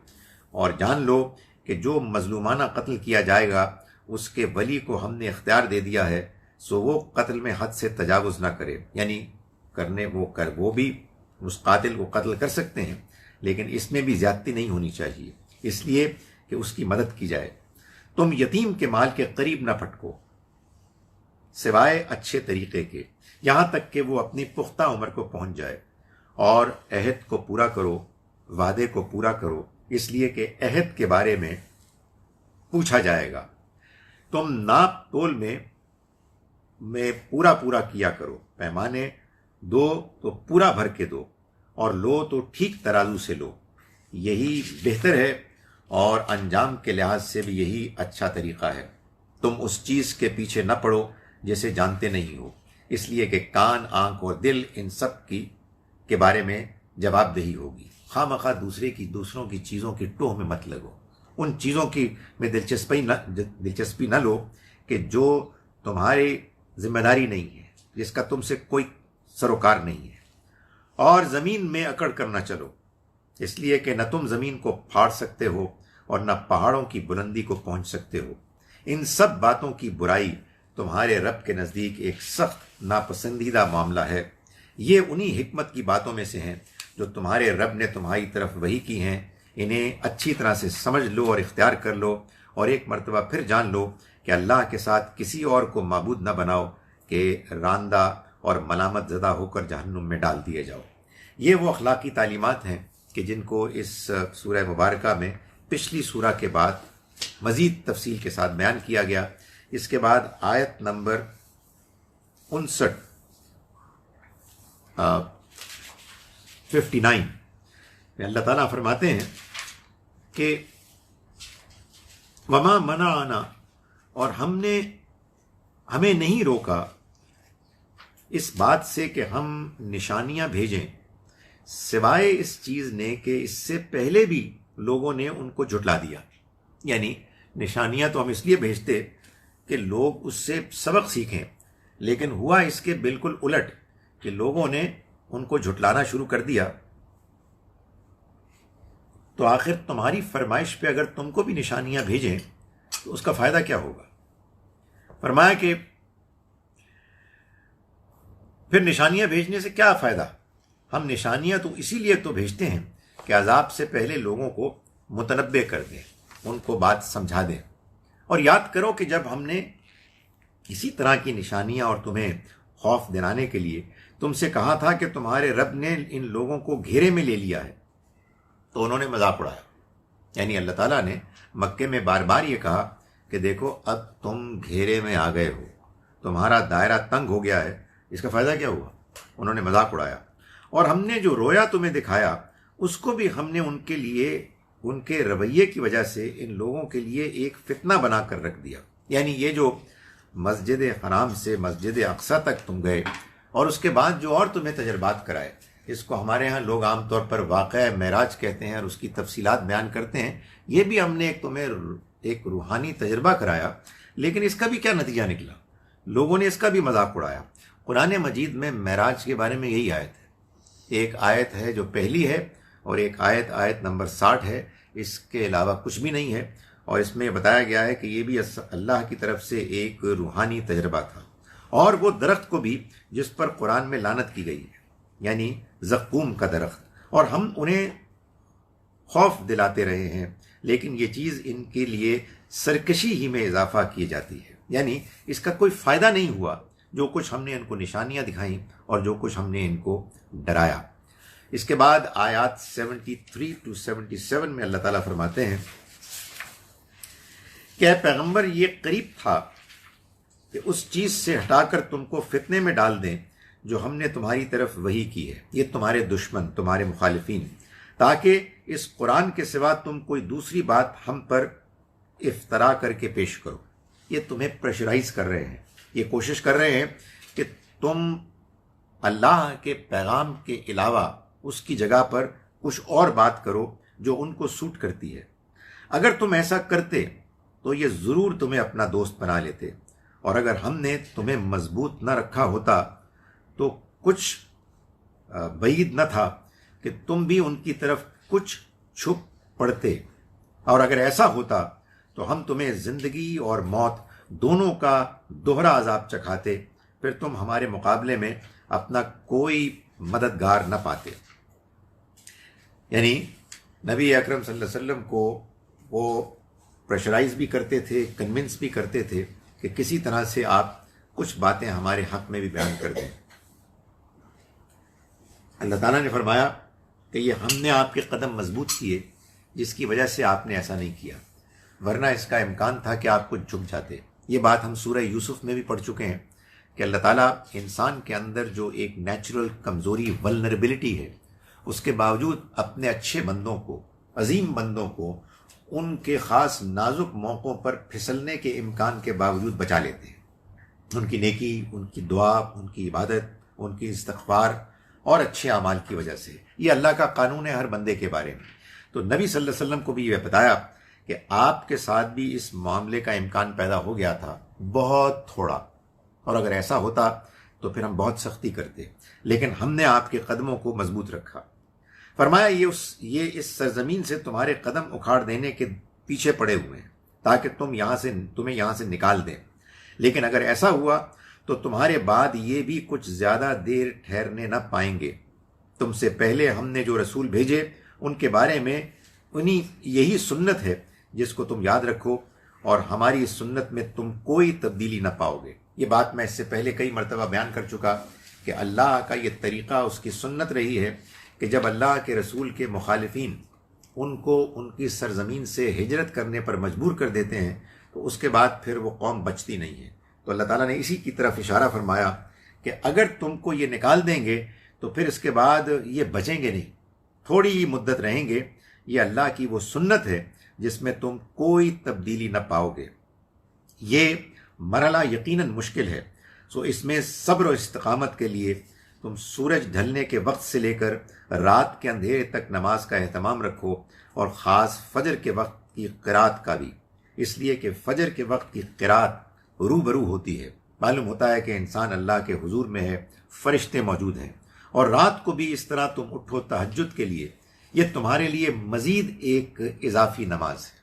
اور جان لو کہ جو مظلومانہ قتل کیا جائے گا اس کے ولی کو ہم نے اختیار دے دیا ہے، سو وہ قتل میں حد سے تجاوز نہ کرے، یعنی وہ بھی اس قاتل کو قتل کر سکتے ہیں لیکن اس میں بھی زیادتی نہیں ہونی چاہیے، اس لیے کہ اس کی مدد کی جائے۔ تم یتیم کے مال کے قریب نہ پھٹکو سوائے اچھے طریقے کے، یہاں تک کہ وہ اپنی پختہ عمر کو پہنچ جائے، اور عہد کو پورا کرو، وعدے کو پورا کرو، اس لیے کہ عہد کے بارے میں پوچھا جائے گا۔ تم ناپ تول میں پورا کیا کرو، پیمانے دو تو پورا بھر کے دو، اور لو تو ٹھیک ترازو سے لو، یہی بہتر ہے اور انجام کے لحاظ سے بھی یہی اچھا طریقہ ہے۔ تم اس چیز کے پیچھے نہ پڑو جسے جانتے نہیں ہو، اس لیے کہ کان، آنکھ اور دل ان سب کے بارے میں جواب دہی ہوگی۔ خواہ مخواہ دوسروں کی چیزوں کی ٹوہ میں مت لگو، ان چیزوں کی میں دلچسپی نہ لو کہ جو تمہاری ذمہ داری نہیں ہے، جس کا تم سے کوئی سروکار نہیں ہے، اور زمین میں اکڑ کر نہ چلو، اس لیے کہ نہ تم زمین کو پھاڑ سکتے ہو اور نہ پہاڑوں کی بلندی کو پہنچ سکتے ہو۔ ان سب باتوں کی برائی تمہارے رب کے نزدیک ایک سخت ناپسندیدہ معاملہ ہے۔ یہ انہی حکمت کی باتوں میں سے ہیں جو تمہارے رب نے تمہاری طرف وحی کی ہیں، انہیں اچھی طرح سے سمجھ لو اور اختیار کر لو، اور ایک مرتبہ پھر جان لو کہ اللہ کے ساتھ کسی اور کو معبود نہ بناؤ کہ راندہ اور ملامت زدہ ہو کر جہنم میں ڈال دیے جاؤ۔ یہ وہ اخلاقی تعلیمات ہیں کہ جن کو اس سورہ مبارکہ میں پچھلی سورہ کے بعد مزید تفصیل کے ساتھ بیان کیا گیا۔ اس کے بعد آیت نمبر 59 میں اللہ تعالیٰ فرماتے ہیں کہ وما منعنا، اور ہمیں نہیں روکا اس بات سے کہ ہم نشانیاں بھیجیں، سوائے اس چیز نے کہ اس سے پہلے بھی لوگوں نے ان کو جھٹلا دیا۔ یعنی نشانیاں تو ہم اس لیے بھیجتے کہ لوگ اس سے سبق سیکھیں، لیکن ہوا اس کے بالکل الٹ کہ لوگوں نے ان کو جھٹلانا شروع کر دیا۔ تو آخر تمہاری فرمائش پہ اگر تم کو بھی نشانیاں بھیجیں تو اس کا فائدہ کیا ہوگا؟ فرمایا کہ پھر نشانیاں بھیجنے سے کیا فائدہ؟ ہم نشانیاں تو اسی لیے تو بھیجتے ہیں کہ عذاب سے پہلے لوگوں کو متنبع کر دیں، ان کو بات سمجھا دیں۔ اور یاد کرو کہ جب ہم نے کسی طرح کی نشانیاں اور تمہیں خوف دلانے کے لیے تم سے کہا تھا کہ تمہارے رب نے ان لوگوں کو گھیرے میں لے لیا ہے، تو انہوں نے مذاق اڑایا۔ یعنی اللہ تعالیٰ نے مکے میں بار بار یہ کہا کہ دیکھو اب تم گھیرے میں آ گئے ہو، تمہارا دائرہ تنگ ہو گیا ہے، اس کا فائدہ کیا ہوا؟ انہوں نے مذاق اڑایا۔ اور ہم نے جو رویا تمہیں دکھایا اس کو بھی ہم نے ان کے لیے، ان کے رویے کی وجہ سے ان لوگوں کے لیے ایک فتنہ بنا کر رکھ دیا۔ یعنی یہ جو مسجد حرام سے مسجد اقصیٰ تک تم گئے اور اس کے بعد جو اور تمہیں تجربات کرائے، اس کو ہمارے ہاں لوگ عام طور پر واقعہ معراج کہتے ہیں اور اس کی تفصیلات بیان کرتے ہیں۔ یہ بھی ہم نے تمہیں ایک روحانی تجربہ کرایا، لیکن اس کا بھی کیا نتیجہ نکلا؟ لوگوں نے اس کا بھی مذاق اڑایا۔ قرآن مجید میں معراج کے بارے میں یہی آیت ہے، ایک آیت ہے جو پہلی ہے اور ایک آیت نمبر 60 ہے، اس کے علاوہ کچھ بھی نہیں ہے۔ اور اس میں بتایا گیا ہے کہ یہ بھی اللہ کی طرف سے ایک روحانی تجربہ تھا۔ اور وہ درخت کو بھی جس پر قرآن میں لعنت کی گئی ہے، یعنی زقوم کا درخت، اور ہم انہیں خوف دلاتے رہے ہیں، لیکن یہ چیز ان کے لیے سرکشی ہی میں اضافہ کی جاتی ہے۔ یعنی اس کا کوئی فائدہ نہیں ہوا جو کچھ ہم نے ان کو نشانیاں دکھائیں اور جو کچھ ہم نے ان کو ڈرایا۔ اس کے بعد آیات 73 to 77 میں اللہ تعالیٰ فرماتے ہیں کہ اے پیغمبر، یہ قریب تھا کہ اس چیز سے ہٹا کر تم کو فتنے میں ڈال دیں جو ہم نے تمہاری طرف وحی کی ہے، یہ تمہارے دشمن، تمہارے مخالفین، تاکہ اس قرآن کے سوا تم کوئی دوسری بات ہم پر افترا کر کے پیش کرو۔ یہ تمہیں پریشرائز کر رہے ہیں، یہ کوشش کر رہے ہیں کہ تم اللہ کے پیغام کے علاوہ اس کی جگہ پر کچھ اور بات کرو جو ان کو سوٹ کرتی ہے۔ اگر تم ایسا کرتے تو یہ ضرور تمہیں اپنا دوست بنا لیتے، اور اگر ہم نے تمہیں مضبوط نہ رکھا ہوتا تو کچھ بعید نہ تھا کہ تم بھی ان کی طرف کچھ چھپ پڑتے، اور اگر ایسا ہوتا تو ہم تمہیں زندگی اور موت دونوں کا دوہرا عذاب چکھاتے، پھر تم ہمارے مقابلے میں اپنا کوئی مددگار نہ پاتے۔ یعنی نبی اکرم صلی اللہ علیہ وسلم کو وہ پریشرائز بھی کرتے تھے، کنونس بھی کرتے تھے کہ کسی طرح سے آپ کچھ باتیں ہمارے حق میں بھی بیان کر دیں۔ اللہ تعالیٰ نے فرمایا کہ یہ ہم نے آپ کے قدم مضبوط کیے جس کی وجہ سے آپ نے ایسا نہیں کیا، ورنہ اس کا امکان تھا کہ آپ کچھ جھک جاتے۔ یہ بات ہم سورہ یوسف میں بھی پڑھ چکے ہیں کہ اللہ تعالیٰ انسان کے اندر جو ایک نیچرل کمزوری، ولنریبلٹی ہے، اس کے باوجود اپنے اچھے بندوں کو، عظیم بندوں کو، ان کے خاص نازک موقعوں پر پھسلنے کے امکان کے باوجود بچا لیتے ہیں۔ ان کی نیکی، ان کی دعا، ان کی عبادت، ان کی استغفار اور اچھے اعمال کی وجہ سے۔ یہ اللہ کا قانون ہے ہر بندے کے بارے میں۔ تو نبی صلی اللہ علیہ وسلم کو بھی یہ بتایا کہ آپ کے ساتھ بھی اس معاملے کا امکان پیدا ہو گیا تھا، بہت تھوڑا، اور اگر ایسا ہوتا تو پھر ہم بہت سختی کرتے، لیکن ہم نے آپ کے قدموں کو مضبوط رکھا۔ فرمایا یہ اس سرزمین سے تمہارے قدم اکھاڑ دینے کے پیچھے پڑے ہوئے ہیں تاکہ تمہیں یہاں سے نکال دیں، لیکن اگر ایسا ہوا تو تمہارے بعد یہ بھی کچھ زیادہ دیر ٹھہرنے نہ پائیں گے۔ تم سے پہلے ہم نے جو رسول بھیجے ان کے بارے میں یہی سنت ہے جس کو تم یاد رکھو، اور ہماری اس سنت میں تم کوئی تبدیلی نہ پاؤ گے۔ یہ بات میں اس سے پہلے کئی مرتبہ بیان کر چکا کہ اللہ کا یہ طریقہ، اس کی سنت رہی ہے کہ جب اللہ کے رسول کے مخالفین ان کو ان کی سرزمین سے ہجرت کرنے پر مجبور کر دیتے ہیں تو اس کے بعد پھر وہ قوم بچتی نہیں ہے۔ تو اللہ تعالیٰ نے اسی کی طرف اشارہ فرمایا کہ اگر تم کو یہ نکال دیں گے تو پھر اس کے بعد یہ بچیں گے نہیں، تھوڑی ہی مدت رہیں گے۔ یہ اللہ کی وہ سنت ہے جس میں تم کوئی تبدیلی نہ پاؤ گے۔ یہ مرحلہ یقیناً مشکل ہے، سو اس میں صبر و استقامت کے لیے تم سورج ڈھلنے کے وقت سے لے کر رات کے اندھیرے تک نماز کا اہتمام رکھو، اور خاص فجر کے وقت کی قرات کا بھی، اس لیے کہ فجر کے وقت کی قرات روبرو ہوتی ہے، معلوم ہوتا ہے کہ انسان اللہ کے حضور میں ہے، فرشتے موجود ہیں۔ اور رات کو بھی اس طرح تم اٹھو تہجد کے لیے، یہ تمہارے لیے مزید ایک اضافی نماز ہے،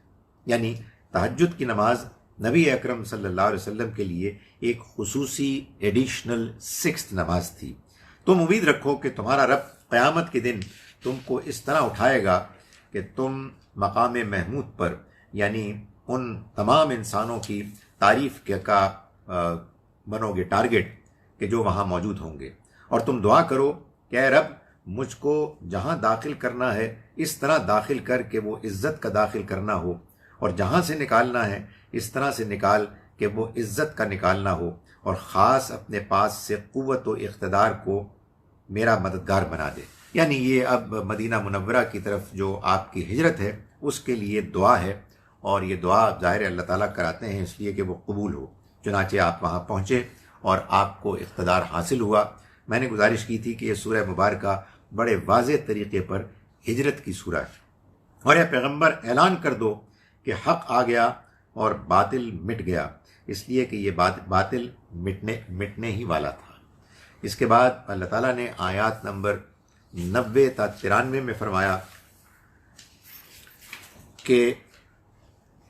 یعنی تہجد کی نماز نبی اکرم صلی اللہ علیہ وسلم کے لیے ایک خصوصی ایڈیشنل سکسth نماز تھی۔ تم امید رکھو کہ تمہارا رب قیامت کے دن تم کو اس طرح اٹھائے گا کہ تم مقام محمود پر، یعنی ان تمام انسانوں کی تعریف کا بنو گے ٹارگٹ کہ جو وہاں موجود ہوں گے، اور تم دعا کرو کہ اے رب مجھ کو جہاں داخل کرنا ہے اس طرح داخل کر کے وہ عزت کا داخل کرنا ہو، اور جہاں سے نکالنا ہے اس طرح سے نکال کہ وہ عزت کا نکالنا ہو، اور خاص اپنے پاس سے قوت و اقتدار کو میرا مددگار بنا دے۔ یعنی یہ اب مدینہ منورہ کی طرف جو آپ کی ہجرت ہے اس کے لیے دعا ہے، اور یہ دعا ظاہر اللہ تعالیٰ کراتے ہیں اس لیے کہ وہ قبول ہو۔ چنانچہ آپ وہاں پہنچے اور آپ کو اقتدار حاصل ہوا۔ میں نے گزارش کی تھی کہ یہ سورہ مبارکہ بڑے واضح طریقے پر ہجرت کی سورہ ہے، اور اے پیغمبر اعلان کر دو کہ حق آ گیا اور باطل مٹ گیا، اس لیے کہ یہ باطل مٹنے ہی والا تھا۔ اس کے بعد اللہ تعالیٰ نے آیات نمبر 90 تا 93 میں فرمایا کہ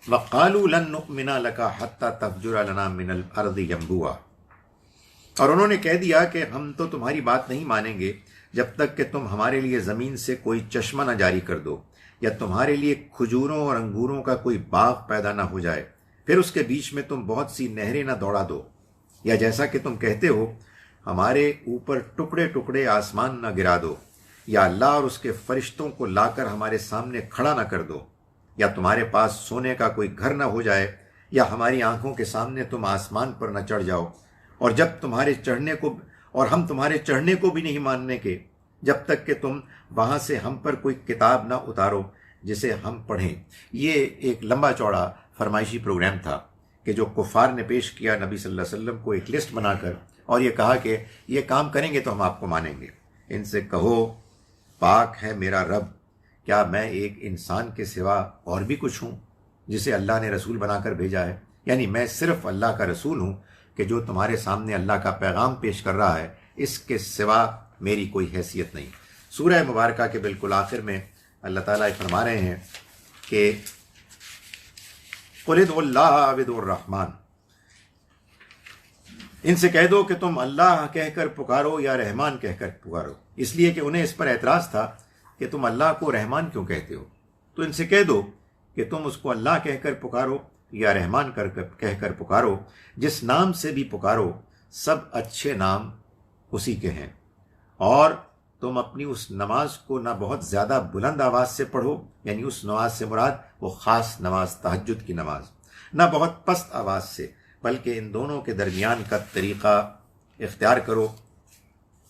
وَقَالُوا لَن نُؤْمِنَ لَكَ حَتَّى تَفْجُرَ لَنَا مِنَ الْأَرْضِ يَنبُوعًا، اور انہوں نے کہہ دیا کہ ہم تو تمہاری بات نہیں مانیں گے جب تک کہ تم ہمارے لیے زمین سے کوئی چشمہ نہ جاری کر دو، یا تمہارے لیے کھجوروں اور انگوروں کا کوئی باغ پیدا نہ ہو جائے، پھر اس کے بیچ میں تم بہت سی نہریں نہ دوڑا دو، یا جیسا کہ تم کہتے ہو ہمارے اوپر ٹکڑے ٹکڑے آسمان نہ گرا دو، یا اللہ اور اس کے فرشتوں کو لا کر ہمارے سامنے کھڑا نہ کر دو، یا تمہارے پاس سونے کا کوئی گھر نہ ہو جائے، یا ہماری آنکھوں کے سامنے تم آسمان پر نہ چڑھ جاؤ، اور ہم تمہارے چڑھنے کو بھی نہیں ماننے کے جب تک کہ تم وہاں سے ہم پر کوئی کتاب نہ اتارو جسے ہم پڑھیں۔ یہ ایک لمبا چوڑا فرمائشی پروگرام تھا کہ جو کفار نے پیش کیا نبی صلی اللہ علیہ وسلم کو ایک لسٹ بنا کر، اور یہ کہا کہ یہ کام کریں گے تو ہم آپ کو مانیں گے۔ ان سے کہو پاک ہے میرا رب، کیا میں ایک انسان کے سوا اور بھی کچھ ہوں جسے اللہ نے رسول بنا کر بھیجا ہے؟ یعنی میں صرف اللہ کا رسول ہوں کہ جو تمہارے سامنے اللہ کا پیغام پیش کر رہا ہے، اس کے سوا میری کوئی حیثیت نہیں۔ سورہ مبارکہ کے بالکل آخر میں اللہ تعالیٰ فرما رہے ہیں کہ قُلِ ادْعُوا اللَّهَ أَوِ ادْعُوا الرَّحْمَٰنَ، ان سے کہہ دو کہ تم اللہ کہہ کر پکارو یا رحمان کہہ کر پکارو، اس لیے کہ انہیں اس پر اعتراض تھا کہ تم اللہ کو رحمان کیوں کہتے ہو، تو ان سے کہہ دو کہ تم اس کو اللہ کہہ کر پکارو یا رحمان کہہ کر پکارو، جس نام سے بھی پکارو سب اچھے نام اسی کے ہیں، اور تم اپنی اس نماز کو نہ بہت زیادہ بلند آواز سے پڑھو، یعنی اس نماز سے مراد وہ خاص نماز تہجد کی نماز، نہ بہت پست آواز سے، بلکہ ان دونوں کے درمیان کا طریقہ اختیار کرو،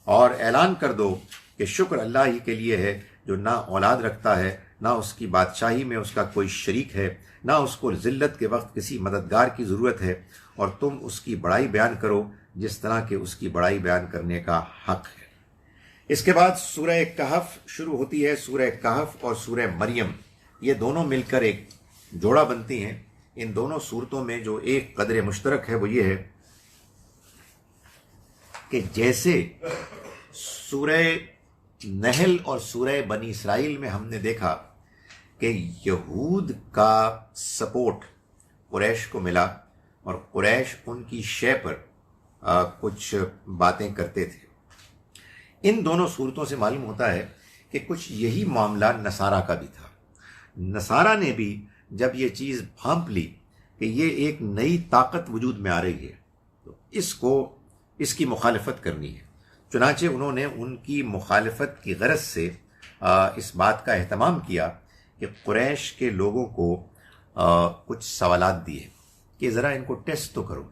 اور اعلان کر دو کہ شکر اللہ ہی کے لیے ہے جو نہ اولاد رکھتا ہے، نہ اس کی بادشاہی میں اس کا کوئی شریک ہے، نہ اس کو ذلت کے وقت کسی مددگار کی ضرورت ہے، اور تم اس کی بڑائی بیان کرو جس طرح کہ اس کی بڑائی بیان کرنے کا حق ہے۔ اس کے بعد سورہ کہف شروع ہوتی ہے۔ سورہ کہف اور سورہ مریم یہ دونوں مل کر ایک جوڑا بنتی ہیں۔ ان دونوں صورتوں میں جو ایک قدر مشترک ہے وہ یہ ہے کہ جیسے سورہ نحل اور سورہ بنی اسرائیل میں ہم نے دیکھا کہ یہود کا سپورٹ قریش کو ملا، اور قریش ان کی شے پر کچھ باتیں کرتے تھے، ان دونوں صورتوں سے معلوم ہوتا ہے کہ کچھ یہی معاملہ نصارہ کا بھی تھا۔ نصارہ نے بھی جب یہ چیز بھانپ لی کہ یہ ایک نئی طاقت وجود میں آ رہی ہے تو اس کی مخالفت کرنی ہے، چنانچہ انہوں نے ان کی مخالفت کی غرض سے اس بات کا اہتمام کیا کہ قریش کے لوگوں کو کچھ سوالات دیے کہ ذرا ان کو ٹیسٹ تو کرو،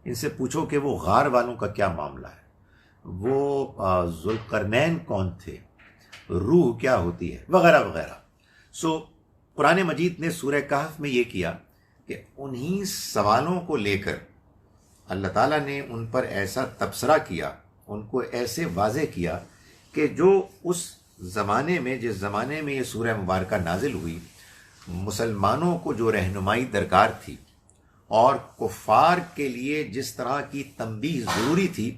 ان سے پوچھو کہ وہ غار والوں کا کیا معاملہ ہے، وہ ذوالقرنین کون تھے، روح کیا ہوتی ہے، وغیرہ وغیرہ۔ قرآن مجید نے سورہ کہف میں یہ کیا کہ انہی سوالوں کو لے کر اللہ تعالیٰ نے ان پر ایسا تبصرہ کیا، ان کو ایسے واضح کیا کہ جو اس زمانے میں، جس زمانے میں یہ سورہ مبارکہ نازل ہوئی، مسلمانوں کو جو رہنمائی درکار تھی اور کفار کے لیے جس طرح کی تنبیہ ضروری تھی،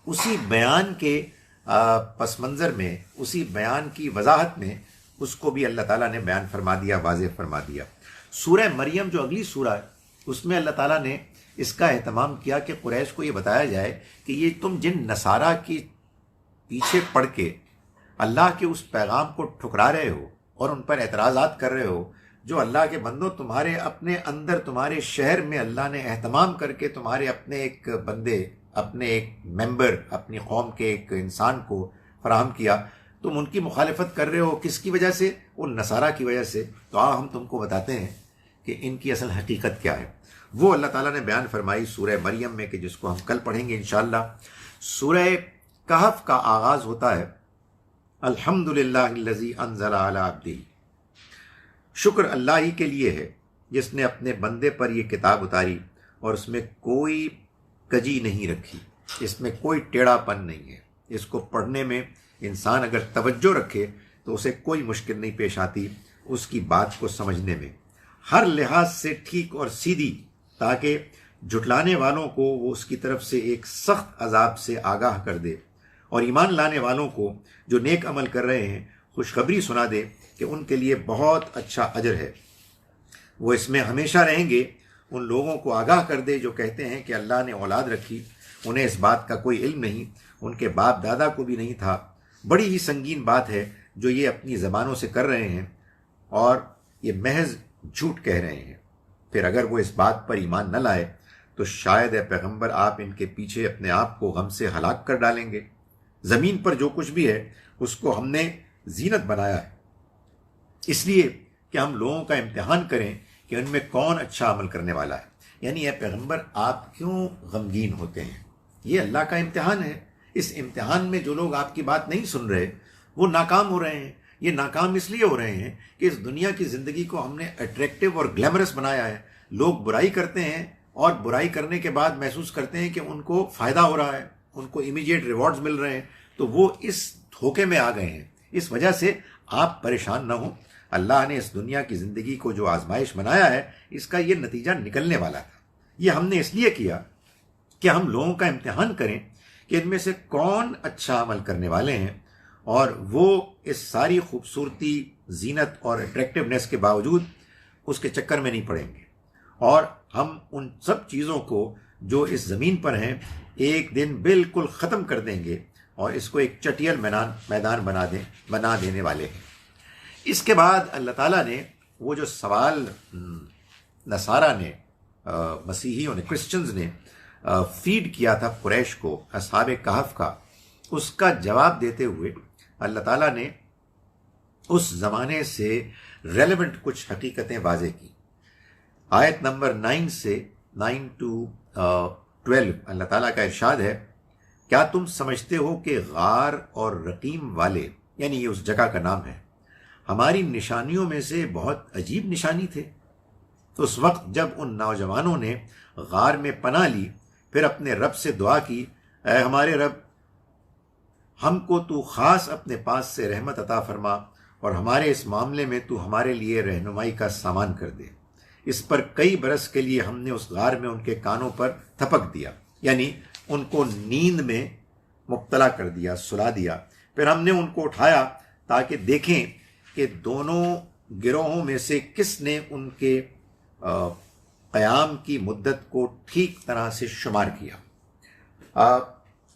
اسی بیان کے پس منظر میں، اسی بیان کی وضاحت میں اس کو بھی اللہ تعالیٰ نے بیان فرما دیا، واضح فرما دیا۔ سورہ مریم جو اگلی سورہ ہے، اس میں اللہ تعالیٰ نے اس کا اہتمام کیا کہ قریش کو یہ بتایا جائے کہ یہ تم جن نصارہ کی پیچھے پڑ کے اللہ کے اس پیغام کو ٹھکرا رہے ہو اور ان پر اعتراضات کر رہے ہو، جو اللہ کے بندوں تمہارے اپنے اندر، تمہارے شہر میں اللہ نے اہتمام کر کے تمہارے اپنے ایک بندے، اپنے ایک ممبر، اپنی قوم کے ایک انسان کو فراہم کیا، تم ان کی مخالفت کر رہے ہو، کس کی وجہ سے؟ ان نصارہ کی وجہ سے۔ تو ہم تم کو بتاتے ہیں کہ ان کی اصل حقیقت کیا ہے۔ وہ اللہ تعالیٰ نے بیان فرمائی سورہ مریم میں، کہ جس کو ہم کل پڑھیں گے انشاءاللہ۔ سورہ کہف کا آغاز ہوتا ہے الحمدللہ الذی انزل علی عبدہ، شکر اللہ ہی کے لیے ہے جس نے اپنے بندے پر یہ کتاب اتاری اور اس میں کوئی کجی نہیں رکھی، اس میں کوئی ٹیڑھا پن نہیں ہے۔ اس کو پڑھنے میں انسان اگر توجہ رکھے تو اسے کوئی مشکل نہیں پیش آتی اس کی بات کو سمجھنے میں، ہر لحاظ سے ٹھیک اور سیدھی، تاکہ جھٹلانے والوں کو وہ اس کی طرف سے ایک سخت عذاب سے آگاہ کر دے، اور ایمان لانے والوں کو جو نیک عمل کر رہے ہیں خوشخبری سنا دے کہ ان کے لیے بہت اچھا اجر ہے، وہ اس میں ہمیشہ رہیں گے۔ ان لوگوں کو آگاہ کر دے جو کہتے ہیں کہ اللہ نے اولاد رکھی، انہیں اس بات کا کوئی علم نہیں، ان کے باپ دادا کو بھی نہیں تھا۔ بڑی ہی سنگین بات ہے جو یہ اپنی زبانوں سے کر رہے ہیں، اور یہ محض جھوٹ کہہ رہے ہیں۔ پھر اگر وہ اس بات پر ایمان نہ لائے تو شاید اے پیغمبر آپ ان کے پیچھے اپنے آپ کو غم سے ہلاک کر ڈالیں گے۔ زمین پر جو کچھ بھی ہے اس کو ہم نے زینت بنایا ہے، اس لیے کہ ہم لوگوں کا امتحان کریں کہ ان میں کون اچھا عمل کرنے والا ہے۔ یعنی اے پیغمبر آپ کیوں غمگین ہوتے ہیں؟ یہ اللہ کا امتحان ہے۔ اس امتحان میں جو لوگ آپ کی بات نہیں سن رہے وہ ناکام ہو رہے ہیں۔ یہ ناکام اس لیے ہو رہے ہیں کہ اس دنیا کی زندگی کو ہم نے اٹریکٹیو اور گلیمرس بنایا ہے۔ لوگ برائی کرتے ہیں اور برائی کرنے کے بعد محسوس کرتے ہیں کہ ان کو فائدہ ہو رہا ہے، ان کو امیڈیٹ ریوارڈز مل رہے ہیں، تو وہ اس دھوکے میں آ گئے ہیں۔ اس وجہ سے آپ پریشان نہ ہوں، اللہ نے اس دنیا کی زندگی کو جو آزمائش بنایا ہے اس کا یہ نتیجہ نکلنے والا تھا۔ یہ ہم نے اس لیے کیا کہ ہم لوگوں کا امتحان کریں کہ ان میں سے کون اچھا عمل کرنے والے ہیں، اور وہ اس ساری خوبصورتی، زینت اور اٹریکٹیونیس کے باوجود اس کے چکر میں نہیں پڑیں گے، اور ہم ان سب چیزوں کو جو اس زمین پر ہیں ایک دن بالکل ختم کر دیں گے اور اس کو ایک چٹیل میدان بنا دینے والے ہیں۔ اس کے بعد اللہ تعالیٰ نے وہ جو سوال نصارہ نے، مسیحیوں نے، کرسچنز نے فیڈ کیا تھا قریش کو اصحاب کہف کا، اس کا جواب دیتے ہوئے اللہ تعالیٰ نے اس زمانے سے ریلیونٹ کچھ حقیقتیں واضح کی۔ آیت نمبر 9 سے 9 to 12 اللہ تعالیٰ کا ارشاد ہے، کیا تم سمجھتے ہو کہ غار اور رقیم والے، یعنی یہ اس جگہ کا نام ہے، ہماری نشانیوں میں سے بہت عجیب نشانی تھے؟ اس وقت جب ان نوجوانوں نے غار میں پناہ لی، پھر اپنے رب سے دعا کی، اے ہمارے رب، ہم کو تو خاص اپنے پاس سے رحمت عطا فرما، اور ہمارے اس معاملے میں تو ہمارے لیے رہنمائی کا سامان کر دے۔ اس پر کئی برس کے لیے ہم نے اس غار میں ان کے کانوں پر تھپک دیا، یعنی ان کو نیند میں مبتلا کر دیا، سلا دیا۔ پھر ہم نے ان کو اٹھایا تاکہ دیکھیں کہ دونوں گروہوں میں سے کس نے ان کے قیام کی مدت کو ٹھیک طرح سے شمار کیا۔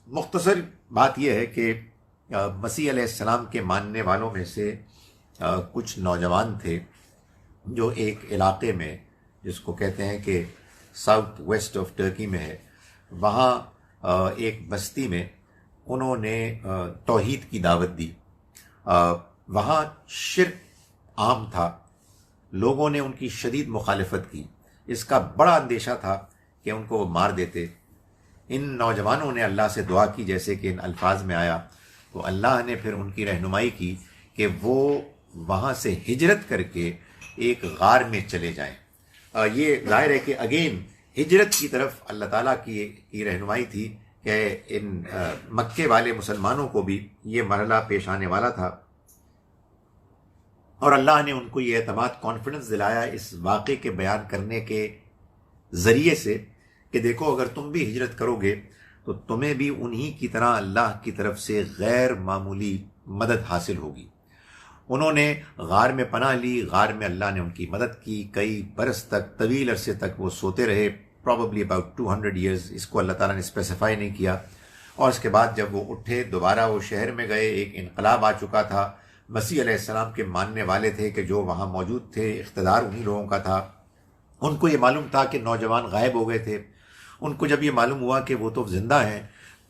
مختصر بات یہ ہے کہ مسیح علیہ السلام کے ماننے والوں میں سے کچھ نوجوان تھے جو ایک علاقے میں، جس کو کہتے ہیں کہ ساؤتھ ویسٹ آف ٹرکی میں ہے، وہاں ایک بستی میں انہوں نے توحید کی دعوت دی۔ وہاں شرک عام تھا، لوگوں نے ان کی شدید مخالفت کی، اس کا بڑا اندیشہ تھا کہ ان کو وہ مار دیتے۔ ان نوجوانوں نے اللہ سے دعا کی جیسے کہ ان الفاظ میں آیا، تو اللہ نے پھر ان کی رہنمائی کی کہ وہ وہاں سے ہجرت کر کے ایک غار میں چلے جائیں۔ یہ ظاہر ہے کہ اگین ہجرت کی طرف اللہ تعالیٰ کی رہنمائی تھی کہ ان مکے والے مسلمانوں کو بھی یہ مرحلہ پیش آنے والا تھا، اور اللہ نے ان کو یہ اعتماد کانفیڈنس دلایا اس واقعے کے بیان کرنے کے ذریعے سے کہ دیکھو اگر تم بھی ہجرت کرو گے تو تمہیں بھی انہی کی طرح اللہ کی طرف سے غیر معمولی مدد حاصل ہوگی۔ انہوں نے غار میں پناہ لی، غار میں اللہ نے ان کی مدد کی، کئی برس تک، طویل عرصے تک وہ سوتے رہے، پراببلی اباؤٹ 200 ایئرز، اس کو اللہ تعالیٰ نے اسپیسیفائی نہیں کیا۔ اور اس کے بعد جب وہ اٹھے دوبارہ وہ شہر میں گئے، ایک انقلاب آ چکا تھا، مسیح علیہ السلام کے ماننے والے تھے کہ جو وہاں موجود تھے، اقتدار انہی لوگوں کا تھا۔ ان کو یہ معلوم تھا کہ نوجوان غائب ہو گئے تھے، ان کو جب یہ معلوم ہوا کہ وہ تو زندہ ہیں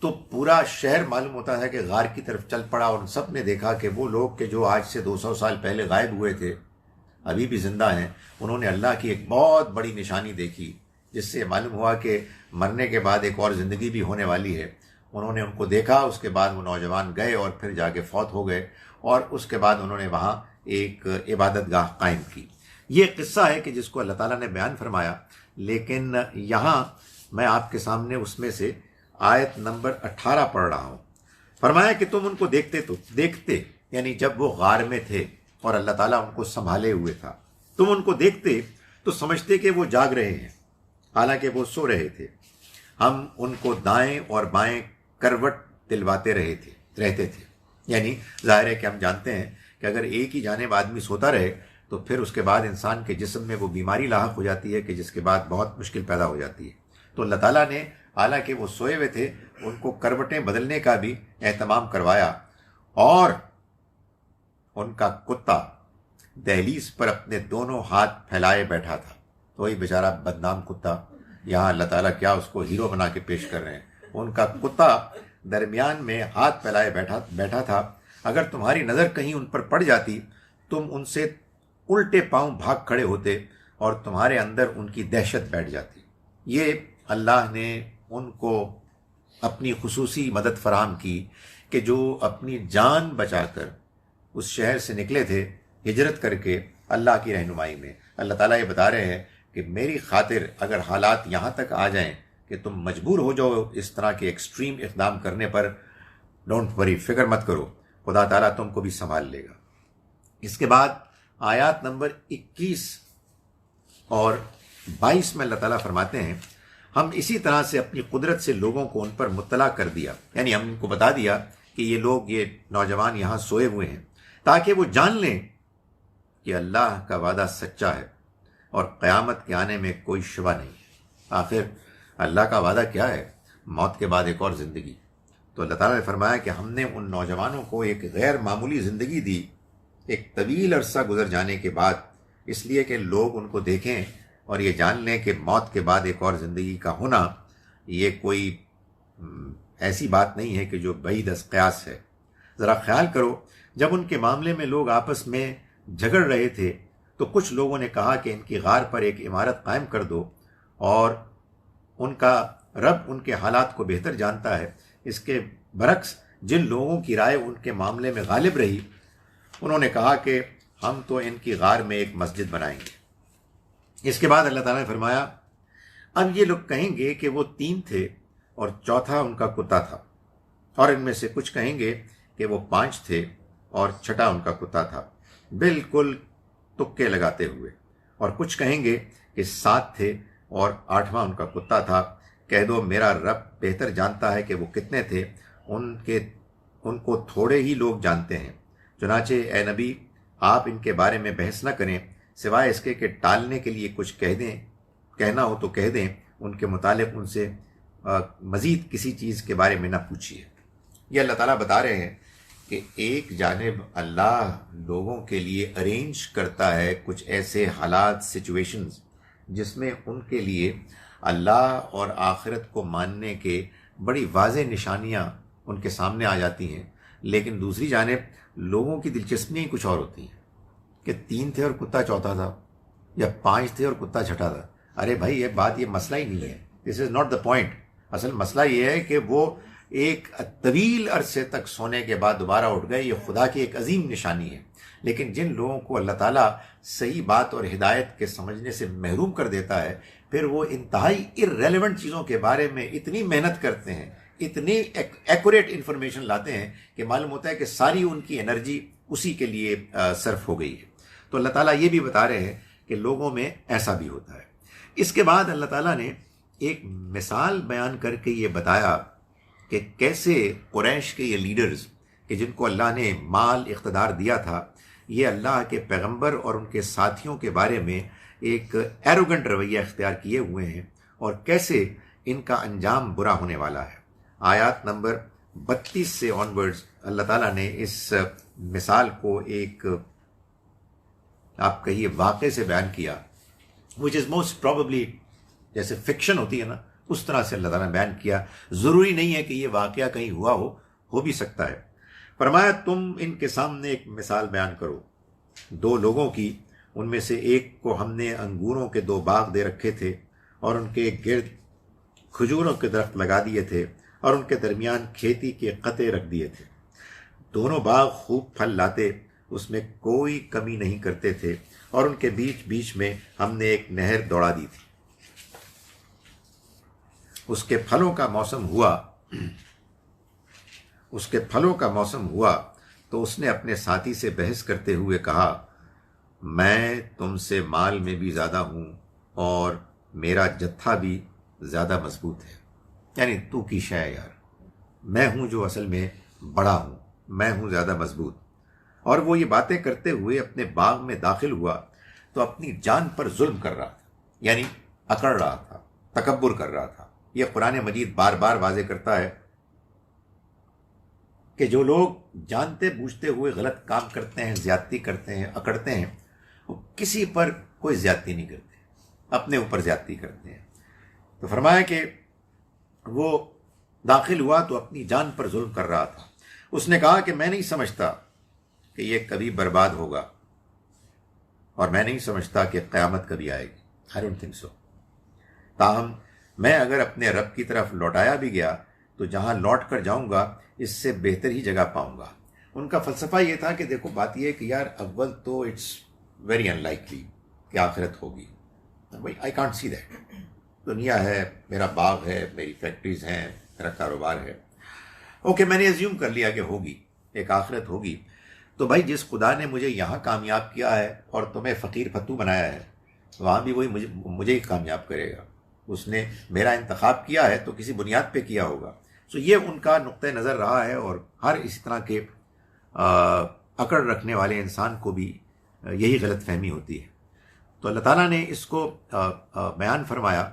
تو پورا شہر معلوم ہوتا ہے کہ غار کی طرف چل پڑا، اور ان سب نے دیکھا کہ وہ لوگ کہ جو آج سے 200 سال پہلے غائب ہوئے تھے ابھی بھی زندہ ہیں۔ انہوں نے اللہ کی ایک بہت بڑی نشانی دیکھی جس سے معلوم ہوا کہ مرنے کے بعد ایک اور زندگی بھی ہونے والی ہے۔ انہوں نے ان کو دیکھا، اس کے بعد وہ نوجوان گئے اور پھر جا کے فوت ہو گئے، اور اس کے بعد انہوں نے وہاں ایک عبادت گاہ قائم کی۔ یہ قصہ ہے کہ جس کو اللہ تعالیٰ نے بیان فرمایا، لیکن یہاں میں آپ کے سامنے اس میں سے آیت نمبر 18 پڑھ رہا ہوں۔ فرمایا کہ تم ان کو دیکھتے یعنی جب وہ غار میں تھے اور اللہ تعالیٰ ان کو سنبھالے ہوئے تھا، تم ان کو دیکھتے تو سمجھتے کہ وہ جاگ رہے ہیں، حالانکہ وہ سو رہے تھے۔ ہم ان کو دائیں اور بائیں کروٹ دلواتے رہتے تھے، یعنی ظاہر ہے کہ ہم جانتے ہیں کہ اگر ایک ہی جانب آدمی سوتا رہے تو پھر اس کے بعد انسان کے جسم میں وہ بیماری لاحق ہو جاتی ہے کہ جس کے بعد بہت مشکل پیدا ہو جاتی ہے۔ تو اللہ تعالیٰ نے حالانکہ وہ سوئے ہوئے تھے ان کو کروٹیں بدلنے کا بھی اہتمام کروایا، اور ان کا کتا دہلیز پر اپنے دونوں ہاتھ پھیلائے بیٹھا تھا۔ تو وہی بیچارہ بدنام کتا، یہاں اللہ تعالیٰ کیا اس کو ہیرو بنا کے پیش کر رہے ہیں۔ ان کا کتا درمیان میں ہاتھ پھیلائے بیٹھا تھا، اگر تمہاری نظر کہیں ان پر پڑ جاتی تم ان سے الٹے پاؤں بھاگ کھڑے ہوتے اور تمہارے اندر ان کی دہشت بیٹھ جاتی۔ یہ اللہ نے ان کو اپنی خصوصی مدد فراہم کی کہ جو اپنی جان بچا کر اس شہر سے نکلے تھے ہجرت کر کے اللہ کی رہنمائی میں۔ اللہ تعالیٰ یہ بتا رہے ہیں کہ میری خاطر اگر حالات یہاں تک آ جائیں کہ تم مجبور ہو جاؤ اس طرح کے ایکسٹریم اقدام کرنے پر، ڈونٹ وری، فکر مت کرو، خدا تعالیٰ تم کو بھی سنبھال لے گا۔ اس کے بعد آیات نمبر 21 اور 22 میں اللہ تعالیٰ فرماتے ہیں ہم اسی طرح سے اپنی قدرت سے لوگوں کو ان پر مطلع کر دیا، یعنی ہم ان کو بتا دیا کہ یہ لوگ، یہ نوجوان یہاں سوئے ہوئے ہیں، تاکہ وہ جان لیں کہ اللہ کا وعدہ سچا ہے اور قیامت کے آنے میں کوئی شبہ نہیں ہے۔ آخر اللہ کا وعدہ کیا ہے؟ موت کے بعد ایک اور زندگی۔ تو اللہ تعالیٰ نے فرمایا کہ ہم نے ان نوجوانوں کو ایک غیر معمولی زندگی دی ایک طویل عرصہ گزر جانے کے بعد، اس لیے کہ لوگ ان کو دیکھیں اور یہ جان لیں کہ موت کے بعد ایک اور زندگی کا ہونا یہ کوئی ایسی بات نہیں ہے کہ جو بعید از قیاس ہے۔ ذرا خیال کرو، جب ان کے معاملے میں لوگ آپس میں جھگڑ رہے تھے تو کچھ لوگوں نے کہا کہ ان کی غار پر ایک عمارت قائم کر دو، اور ان کا رب ان کے حالات کو بہتر جانتا ہے۔ اس کے برعکس جن لوگوں کی رائے ان کے معاملے میں غالب رہی، انہوں نے کہا کہ ہم تو ان کی غار میں ایک مسجد بنائیں گے۔ اس کے بعد اللہ تعالیٰ نے فرمایا اب یہ لوگ کہیں گے کہ وہ 3 تھے اور چوتھا ان کا کتا تھا، اور ان میں سے کچھ کہیں گے کہ وہ 5 تھے اور چھٹا ان کا کتا تھا، بالکل تکے لگاتے ہوئے، اور کچھ کہیں گے کہ 7 تھے اور 8واں ان کا کتا تھا۔ کہہ دو میرا رب بہتر جانتا ہے کہ وہ کتنے تھے، ان کو تھوڑے ہی لوگ جانتے ہیں۔ چنانچہ اے نبی آپ ان کے بارے میں بحث نہ کریں، سوائے اس کے کہ ٹالنے کے لیے کچھ کہنا ہو تو کہہ دیں، ان کے متعلق ان سے مزید کسی چیز کے بارے میں نہ پوچھیے۔ یہ اللہ تعالیٰ بتا رہے ہیں کہ ایک جانب اللہ لوگوں کے لیے ارینج کرتا ہے کچھ ایسے حالات، سچویشنز جس میں ان کے لیے اللہ اور آخرت کو ماننے کے بڑی واضح نشانیاں ان کے سامنے آ جاتی ہیں، لیکن دوسری جانب لوگوں کی دلچسپیاں ہی کچھ اور ہوتی ہیں کہ 3 تھے اور کتا چوتھا تھا، یا 5 تھے اور کتا چھٹا تھا۔ ارے بھائی یہ مسئلہ ہی نہیں ہے، دس از ناٹ دا پوائنٹ۔ اصل مسئلہ یہ ہے کہ وہ ایک طویل عرصے تک سونے کے بعد دوبارہ اٹھ گئے، یہ خدا کی ایک عظیم نشانی ہے۔ لیکن جن لوگوں کو اللہ تعالیٰ صحیح بات اور ہدایت کے سمجھنے سے محروم کر دیتا ہے، پھر وہ انتہائی ارریلیونٹ چیزوں کے بارے میں اتنی محنت کرتے ہیں، اتنی ایکوریٹ انفارمیشن لاتے ہیں کہ معلوم ہوتا ہے کہ ساری ان کی انرجی اسی کے لیے صرف ہو گئی ہے۔ تو اللہ تعالیٰ یہ بھی بتا رہے ہیں کہ لوگوں میں ایسا بھی ہوتا ہے۔ اس کے بعد اللہ تعالیٰ نے ایک مثال بیان کر کے یہ بتایا کہ کیسے قریش کے یہ لیڈرز کہ جن کو اللہ نے مال اقتدار دیا تھا، یہ اللہ کے پیغمبر اور ان کے ساتھیوں کے بارے میں ایک ایروگنٹ رویہ اختیار کیے ہوئے ہیں، اور کیسے ان کا انجام برا ہونے والا ہے۔ آیات نمبر 32 سے آنورڈز اللہ تعالیٰ نے اس مثال کو ایک آپ کہیے واقعے سے بیان کیا، which is most probably جیسے فکشن ہوتی ہے نا، اس طرح سے اللہ تعالیٰ نے بیان کیا۔ ضروری نہیں ہے کہ یہ واقعہ کہیں ہوا ہو بھی سکتا ہے۔ فرمایا تم ان کے سامنے ایک مثال بیان کرو، دو لوگوں کی، ان میں سے ایک کو ہم نے انگوروں کے 2 باغ دے رکھے تھے اور ان کے گرد کھجوروں کے درخت لگا دیے تھے اور ان کے درمیان کھیتی کے قطعے رکھ دیے تھے۔ دونوں باغ خوب پھل لاتے، اس میں کوئی کمی نہیں کرتے تھے، اور ان کے بیچ بیچ میں ہم نے ایک نہر دوڑا دی تھی۔ اس کے پھلوں کا موسم ہوا تو اس نے اپنے ساتھی سے بحث کرتے ہوئے کہا، میں تم سے مال میں بھی زیادہ ہوں اور میرا جتھا بھی زیادہ مضبوط ہے، یعنی تو کی شے یار، میں ہوں جو اصل میں بڑا ہوں، میں ہوں زیادہ مضبوط۔ اور وہ یہ باتیں کرتے ہوئے اپنے باغ میں داخل ہوا تو اپنی جان پر ظلم کر رہا تھا، یعنی اکڑ رہا تھا، تکبر کر رہا تھا۔ یہ قرآن مجید بار بار واضح کرتا ہے کہ جو لوگ جانتے بوجھتے ہوئے غلط کام کرتے ہیں، زیادتی کرتے ہیں، اکڑتے ہیں، وہ کسی پر کوئی زیادتی نہیں کرتے، اپنے اوپر زیادتی کرتے ہیں۔ تو فرمایا کہ وہ داخل ہوا تو اپنی جان پر ظلم کر رہا تھا۔ اس نے کہا کہ میں نہیں سمجھتا کہ یہ کبھی برباد ہوگا، اور میں نہیں سمجھتا کہ قیامت کبھی آئے گی۔ I don't think so۔ تاہم میں اگر اپنے رب کی طرف لوٹایا بھی گیا تو جہاں لوٹ کر جاؤں گا اس سے بہتر ہی جگہ پاؤں گا۔ ان کا فلسفہ یہ تھا کہ دیکھو بات یہ ہے کہ یار اول تو اٹس ویری ان لائکلی کہ آخرت ہوگی، بھائی آئی کانٹ سی دیٹ، دنیا ہے، میرا باغ ہے، میری فیکٹریز ہیں، میرا کاروبار ہے، اوکے میں نے ایزیوم کر لیا کہ ہوگی، ایک آخرت ہوگی۔ تو بھائی جس خدا نے مجھے یہاں کامیاب کیا ہے اور تمہیں فقیر فتو بنایا ہے، وہاں بھی وہی مجھے ہی کامیاب کرے گا۔ اس نے میرا انتخاب کیا ہے تو کسی بنیاد پہ کیا ہوگا۔ سو یہ ان کا نقطہ نظر رہا ہے، اور ہر اسی طرح کے اکڑ رکھنے والے انسان کو بھی یہی غلط فہمی ہوتی ہے۔ تو اللہ تعالیٰ نے اس کو بیان فرمایا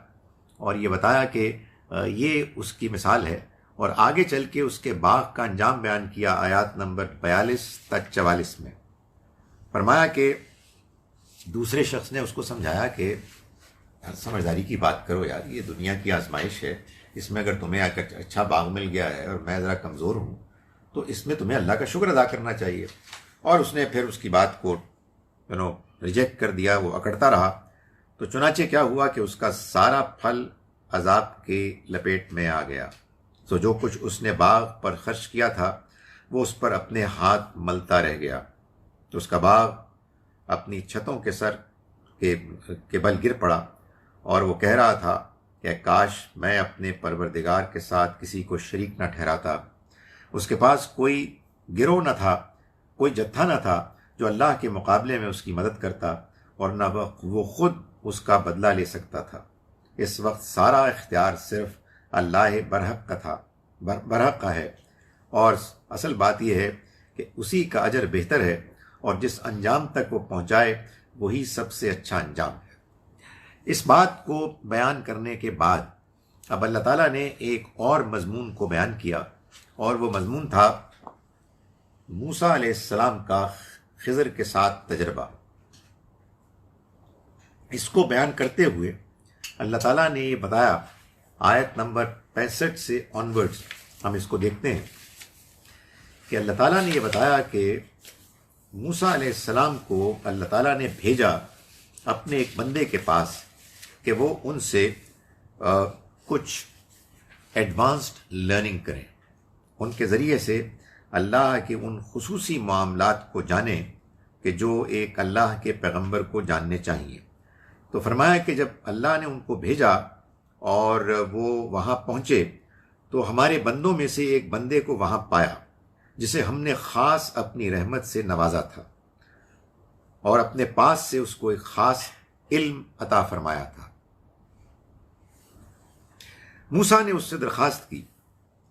اور یہ بتایا کہ یہ اس کی مثال ہے، اور آگے چل کے اس کے باغ کا انجام بیان کیا آیات نمبر 42 تک 44 میں۔ فرمایا کہ دوسرے شخص نے اس کو سمجھایا کہ سمجھداری کی بات کرو یار، یہ دنیا کی آزمائش ہے، اس میں اگر تمہیں اچھا باغ مل گیا ہے اور میں ذرا کمزور ہوں تو اس میں تمہیں اللہ کا شکر ادا کرنا چاہیے۔ اور اس نے پھر اس کی بات کو ریجیکٹ کر دیا، وہ اکڑتا رہا۔ تو چنانچہ کیا ہوا کہ اس کا سارا پھل عذاب کے لپیٹ میں آ گیا۔ تو جو کچھ اس نے باغ پر خرچ کیا تھا وہ اس پر اپنے ہاتھ ملتا رہ گیا۔ تو اس کا باغ اپنی چھتوں کے سر کے بل گر پڑا، اور وہ کہہ رہا تھا کہ کاش میں اپنے پروردگار کے ساتھ کسی کو شریک نہ ٹھہراتا۔ اس کے پاس کوئی گروہ نہ تھا، کوئی جتھا نہ تھا جو اللہ کے مقابلے میں اس کی مدد کرتا، اور نہ وہ خود اس کا بدلہ لے سکتا تھا۔ اس وقت سارا اختیار صرف اللہ برحق کا ہے، اور اصل بات یہ ہے کہ اسی کا اجر بہتر ہے، اور جس انجام تک وہ پہنچائے وہی سب سے اچھا انجام ہے۔ اس بات کو بیان کرنے کے بعد اب اللہ تعالیٰ نے ایک اور مضمون کو بیان کیا، اور وہ مضمون تھا موسیٰ علیہ السلام کا خضر کے ساتھ تجربہ۔ اس کو بیان کرتے ہوئے اللہ تعالیٰ نے یہ بتایا، آیت نمبر 65 سے آنورڈز ہم اس کو دیکھتے ہیں کہ اللہ تعالیٰ نے یہ بتایا کہ موسیٰ علیہ السلام کو اللہ تعالیٰ نے بھیجا اپنے ایک بندے کے پاس کہ وہ ان سے کچھ ایڈوانسڈ لرننگ کریں، ان کے ذریعے سے اللہ کے ان خصوصی معاملات کو جانیں کہ جو ایک اللہ کے پیغمبر کو جاننے چاہیے۔ تو فرمایا کہ جب اللہ نے ان کو بھیجا اور وہ وہاں پہنچے تو ہمارے بندوں میں سے ایک بندے کو وہاں پایا جسے ہم نے خاص اپنی رحمت سے نوازا تھا اور اپنے پاس سے اس کو ایک خاص علم عطا فرمایا تھا۔ موسیٰ نے اس سے درخواست کی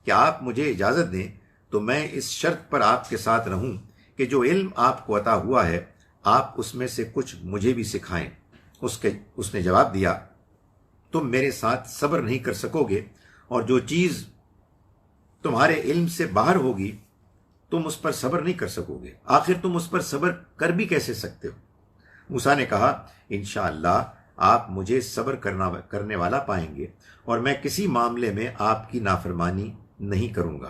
کہ آپ مجھے اجازت دیں تو میں اس شرط پر آپ کے ساتھ رہوں کہ جو علم آپ کو عطا ہوا ہے آپ اس میں سے کچھ مجھے بھی سکھائیں۔ اس نے جواب دیا، تم میرے ساتھ صبر نہیں کر سکو گے اور جو چیز تمہارے علم سے باہر ہوگی تم اس پر صبر نہیں کر سکو گے، آخر تم اس پر صبر کر بھی کیسے سکتے ہو؟ موسیٰ نے کہا، انشاءاللہ آپ مجھے صبر کرنے والا پائیں گے اور میں کسی معاملے میں آپ کی نافرمانی نہیں کروں گا۔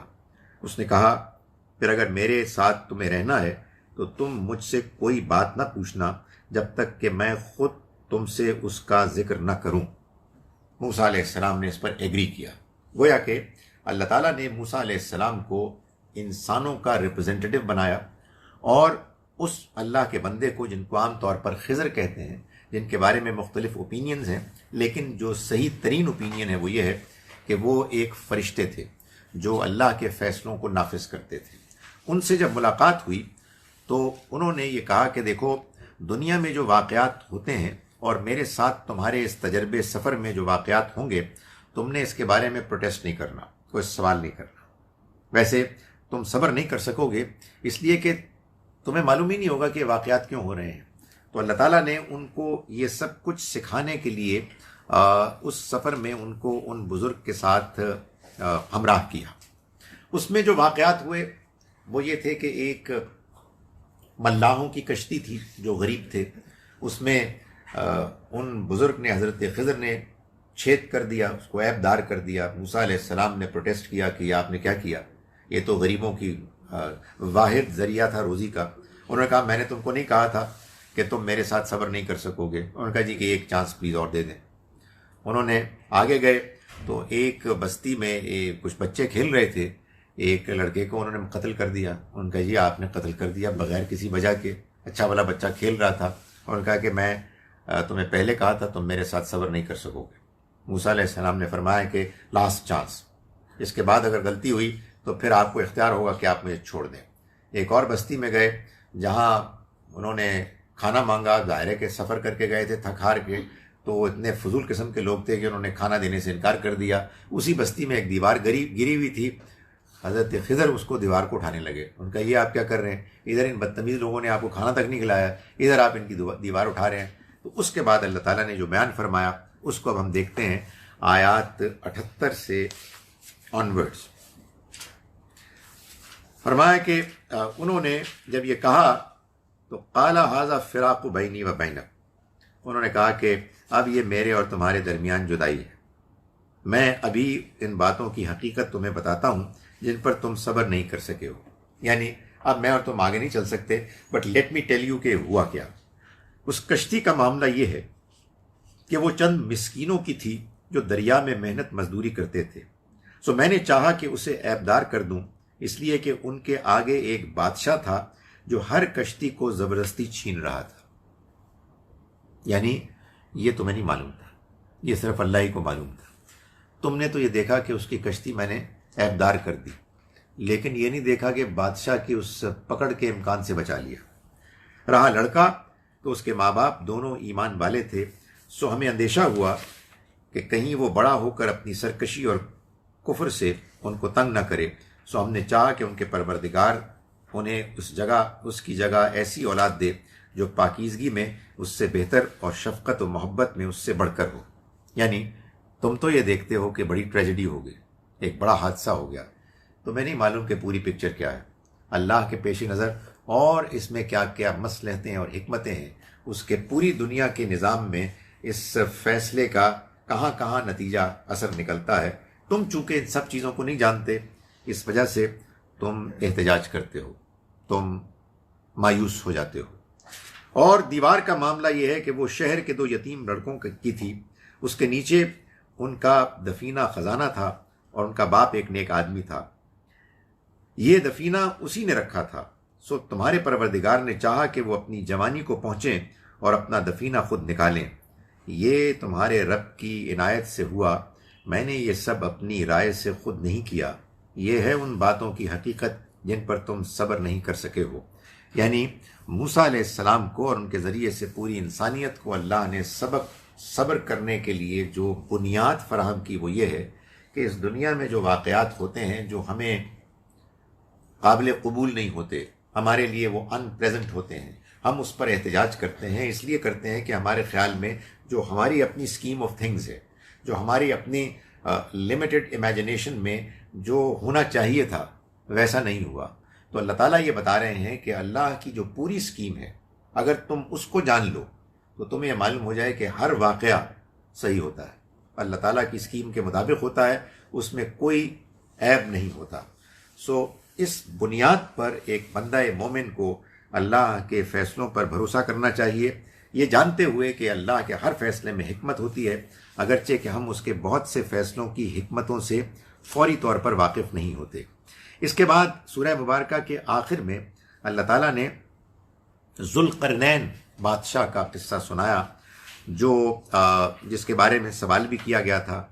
اس نے کہا، پھر اگر میرے ساتھ تمہیں رہنا ہے تو تم مجھ سے کوئی بات نہ پوچھنا جب تک کہ میں خود تم سے اس کا ذکر نہ کروں۔ موسیٰ علیہ السلام نے اس پر ایگری کیا۔ گویا کہ اللہ تعالیٰ نے موسیٰ علیہ السلام کو انسانوں کا ریپرزینٹیٹو بنایا اور اس اللہ کے بندے کو، جن کو عام طور پر خضر کہتے ہیں، جن کے بارے میں مختلف اوپینینز ہیں، لیکن جو صحیح ترین اوپینین ہے وہ یہ ہے کہ وہ ایک فرشتے تھے جو اللہ کے فیصلوں کو نافذ کرتے تھے۔ ان سے جب ملاقات ہوئی تو انہوں نے یہ کہا کہ دیکھو، دنیا میں جو واقعات ہوتے ہیں اور میرے ساتھ تمہارے اس تجربے سفر میں جو واقعات ہوں گے، تم نے اس کے بارے میں پروٹیسٹ نہیں کرنا، کوئی سوال نہیں کرنا۔ ویسے تم صبر نہیں کر سکو گے اس لیے کہ تمہیں معلوم ہی نہیں ہوگا کہ واقعات کیوں ہو رہے ہیں۔ تو اللہ تعالیٰ نے ان کو یہ سب کچھ سکھانے کے لیے اس سفر میں ان کو ان بزرگ کے ساتھ ہمراہ کیا۔ اس میں جو واقعات ہوئے وہ یہ تھے کہ ایک ملاحوں کی کشتی تھی جو غریب تھے، اس میں ان بزرگ نے، حضرت خضر نے چھید کر دیا، اس کو عیب دار کر دیا۔ موسیٰ علیہ السلام نے پروٹیسٹ کیا کہ یہ آپ نے کیا کیا، یہ تو غریبوں کی واحد ذریعہ تھا روزی کا۔ انہوں نے کہا، میں نے تم کو نہیں کہا تھا کہ تم میرے ساتھ صبر نہیں کر سکو گے؟ انہوں نے کہا، جی کہ ایک چانس پلیز اور دے دیں۔ انہوں نے آگے گئے تو ایک بستی میں کچھ بچے کھیل رہے تھے، ایک لڑکے کو انہوں نے قتل کر دیا۔ انہوں نے کہا، جی آپ نے قتل کر دیا بغیر کسی وجہ کے، اچھا والا بچہ کھیل رہا تھا۔ انہوں نے کہا کہ میں تمہیں پہلے کہا تھا تم میرے ساتھ صبر نہیں کر سکو گے۔ موسیٰ علیہ السلام نے فرمایا کہ لاسٹ چانس، اس کے بعد اگر غلطی ہوئی تو پھر آپ کو اختیار ہوگا کہ آپ مجھے چھوڑ دیں۔ ایک اور بستی میں گئے جہاں انہوں نے کھانا مانگا، ظاہر ہے کہ سفر کر کے گئے تھے تھک ہار کے، تو وہ اتنے فضول قسم کے لوگ تھے کہ انہوں نے کھانا دینے سے انکار کر دیا۔ اسی بستی میں ایک دیوار گری ہوئی تھی، حضرت خضر اس کو دیوار کو اٹھانے لگے۔ ان کا، یہ آپ کیا کر رہے ہیں؟ ادھر ان بدتمیز لوگوں نے آپ کو کھانا تک نہیں کھلایا، ادھر آپ ان کی دیوار اٹھا رہے ہیں۔ تو اس کے بعد اللہ تعالیٰ نے جو بیان فرمایا اس کو اب ہم دیکھتے ہیں آیات 78 سے آنورڈز۔ فرمایا کہ انہوں نے جب یہ کہا تو قال ھذا فراق بینی و بینک، انہوں نے کہا کہ اب یہ میرے اور تمہارے درمیان جدائی ہے۔ میں ابھی ان باتوں کی حقیقت تمہیں بتاتا ہوں جن پر تم صبر نہیں کر سکے ہو، یعنی اب میں اور تم آگے نہیں چل سکتے، but let me tell you کہ ہوا کیا۔ اس کشتی کا معاملہ یہ ہے کہ وہ چند مسکینوں کی تھی جو دریا میں محنت مزدوری کرتے تھے، سو میں نے چاہا کہ اسے عیبدار کر دوں، اس لیے کہ ان کے آگے ایک بادشاہ تھا جو ہر کشتی کو زبردستی چھین رہا تھا۔ یعنی یہ تمہیں نہیں معلوم تھا، یہ صرف اللہ ہی کو معلوم تھا۔ تم نے تو یہ دیکھا کہ اس کی کشتی میں نے عیبدار کر دی، لیکن یہ نہیں دیکھا کہ بادشاہ کی اس پکڑ کے امکان سے بچا لیا۔ رہا لڑکا تو اس کے ماں باپ دونوں ایمان والے تھے، سو ہمیں اندیشہ ہوا کہ کہیں وہ بڑا ہو کر اپنی سرکشی اور کفر سے ان کو تنگ نہ کرے، سو ہم نے چاہا کہ ان کے پروردگار انہیں اس کی جگہ ایسی اولاد دے جو پاکیزگی میں اس سے بہتر اور شفقت و محبت میں اس سے بڑھ کر ہو۔ یعنی تم تو یہ دیکھتے ہو کہ بڑی ٹریجڈی ہو گئی، ایک بڑا حادثہ ہو گیا، تمہیں نہیں معلوم کہ پوری پکچر کیا ہے، اللہ کے پیش نظر اور اس میں کیا کیا مصلحتیں اور حکمتیں ہیں، اس کے پوری دنیا کے نظام میں اس فیصلے کا کہاں کہاں نتیجہ اثر نکلتا ہے۔ تم چونکہ ان سب چیزوں کو نہیں جانتے، اس وجہ سے تم احتجاج کرتے ہو، تم مایوس ہو جاتے ہو۔ اور دیوار کا معاملہ یہ ہے کہ وہ شہر کے 2 یتیم لڑکوں کی تھی، اس کے نیچے ان کا دفینہ خزانہ تھا اور ان کا باپ ایک نیک آدمی تھا۔ یہ دفینہ اسی نے رکھا تھا، سو تمہارے پروردگار نے چاہا کہ وہ اپنی جوانی کو پہنچیں اور اپنا دفینہ خود نکالیں۔ یہ تمہارے رب کی عنایت سے ہوا، میں نے یہ سب اپنی رائے سے خود نہیں کیا، یہ ہے ان باتوں کی حقیقت جن پر تم صبر نہیں کر سکے ہو۔ یعنی موسیٰ علیہ السلام کو اور ان کے ذریعے سے پوری انسانیت کو اللہ نے صبر کرنے کے لیے جو بنیاد فراہم کی وہ یہ ہے کہ اس دنیا میں جو واقعات ہوتے ہیں جو ہمیں قابل قبول نہیں ہوتے، ہمارے لیے وہ ان پلیزنٹ ہوتے ہیں، ہم اس پر احتجاج کرتے ہیں، اس لیے کرتے ہیں کہ ہمارے خیال میں جو ہماری اپنی اسکیم آف تھنگز ہے، جو ہماری اپنی لمیٹڈ امیجنیشن میں جو ہونا چاہیے تھا ویسا نہیں ہوا۔ تو اللہ تعالیٰ یہ بتا رہے ہیں کہ اللہ کی جو پوری اسکیم ہے، اگر تم اس کو جان لو تو تمہیں یہ معلوم ہو جائے کہ ہر واقعہ صحیح ہوتا ہے، اللہ تعالیٰ کی اسکیم کے مطابق ہوتا ہے، اس میں کوئی عیب نہیں ہوتا۔ سو اس بنیاد پر ایک بندہ مومن کو اللہ کے فیصلوں پر بھروسہ کرنا چاہیے، یہ جانتے ہوئے کہ اللہ کے ہر فیصلے میں حکمت ہوتی ہے، اگرچہ کہ ہم اس کے بہت سے فیصلوں کی حکمتوں سے فوری طور پر واقف نہیں ہوتے۔ اس کے بعد سورہ مبارکہ کے آخر میں اللہ تعالیٰ نے ذوالقرنین بادشاہ کا قصہ سنایا، جس کے بارے میں سوال بھی کیا گیا تھا۔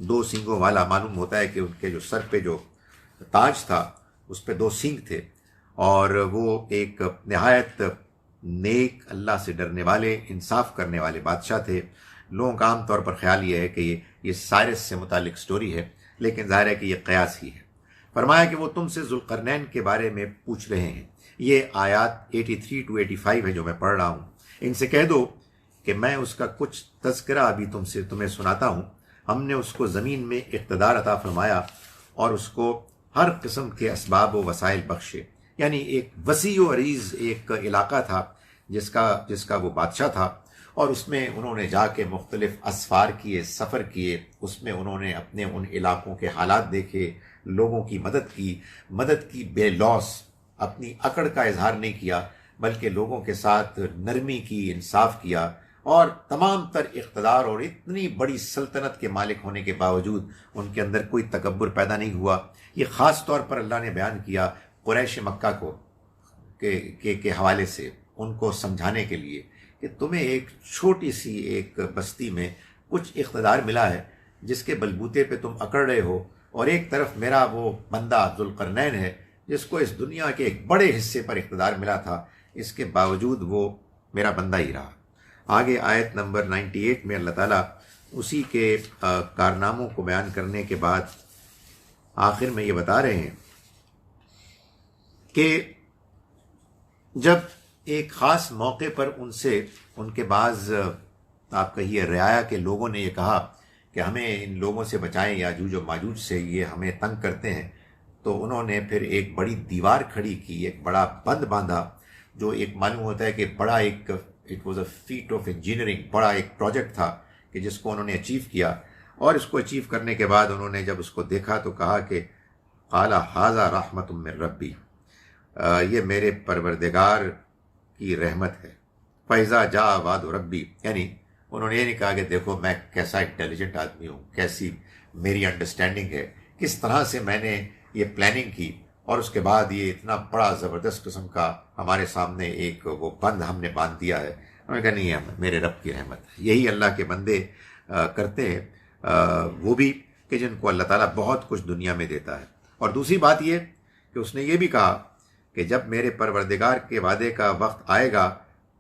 2 سینگوں والا، معلوم ہوتا ہے کہ ان کے جو سر پہ جو تاج تھا اس پہ 2 سینگ تھے، اور وہ ایک نہایت نیک، اللہ سے ڈرنے والے، انصاف کرنے والے بادشاہ تھے۔ لوگوں کا عام طور پر خیال یہ ہے کہ یہ سائرس سے متعلق سٹوری ہے، لیکن ظاہر ہے کہ یہ قیاس ہی ہے۔ فرمایا کہ وہ تم سے ذوالقرنین کے بارے میں پوچھ رہے ہیں۔ یہ آیات 83 to 85 ہے جو میں پڑھ رہا ہوں۔ ان سے کہہ دو کہ میں اس کا کچھ تذکرہ ابھی تمہیں سناتا ہوں۔ ہم نے اس کو زمین میں اقتدار عطا فرمایا اور اس کو ہر قسم کے اسباب و وسائل بخشے۔ یعنی ایک وسیع و عریض ایک علاقہ تھا جس کا وہ بادشاہ تھا، اور اس میں انہوں نے جا کے مختلف اسفار کیے، سفر کیے، اس میں انہوں نے اپنے ان علاقوں کے حالات دیکھے، لوگوں کی مدد کی بے لوث، اپنی اکڑ کا اظہار نہیں کیا، بلکہ لوگوں کے ساتھ نرمی کی، انصاف کیا، اور تمام تر اقتدار اور اتنی بڑی سلطنت کے مالک ہونے کے باوجود ان کے اندر کوئی تکبر پیدا نہیں ہوا۔ یہ خاص طور پر اللہ نے بیان کیا قریش مکہ کو کے حوالے سے، ان کو سمجھانے کے لیے کہ تمہیں ایک چھوٹی سی ایک بستی میں کچھ اقتدار ملا ہے جس کے بلبوتے پہ تم اکڑ رہے ہو، اور ایک طرف میرا وہ بندہ ذوالقرنین ہے جس کو اس دنیا کے ایک بڑے حصے پر اقتدار ملا تھا، اس کے باوجود وہ میرا بندہ ہی رہا۔ آگے آیت نمبر 98 میں اللہ تعالیٰ اسی کے کارناموں کو بیان کرنے کے بعد آخر میں یہ بتا رہے ہیں کہ جب ایک خاص موقع پر ان کے بعض آپ کہیے رعایا کے لوگوں نے یہ کہا کہ ہمیں ان لوگوں سے بچائیں، یاجوج و ماجوج سے، یہ ہمیں تنگ کرتے ہیں، تو انہوں نے پھر ایک بڑی دیوار کھڑی کی، ایک بڑا بند باندھا، جو ایک معلوم ہوتا ہے کہ بڑا ایک it was a feat of engineering, بڑا ایک پروجیکٹ تھا کہ جس کو انہوں نے اچیو کیا۔ اور اس کو اچیو کرنے کے بعد انہوں نے جب اس کو دیکھا تو کہا کہ قال ھذا رحمت من ربی، یہ میرے پروردگار کی رحمت ہے۔ فیضا جا وعد ربی، یعنی انہوں نے یہ نہیں کہا کہ دیکھو میں کیسا انٹیلیجنٹ آدمی ہوں، کیسی میری انڈرسٹینڈنگ ہے، کس طرح سے میں نے یہ پلاننگ کی، اور اس کے بعد یہ اتنا بڑا زبردست قسم کا ہمارے سامنے ایک وہ بند ہم نے باندھ دیا ہے۔ انہوں نے کہا نہیں ہے، میرے رب کی رحمت ہے۔ یہی اللہ کے بندے کرتے ہیں، وہ بھی کہ جن کو اللہ تعالیٰ بہت کچھ دنیا میں دیتا ہے۔ اور دوسری بات یہ کہ اس نے یہ بھی کہا کہ جب میرے پروردگار کے وعدے کا وقت آئے گا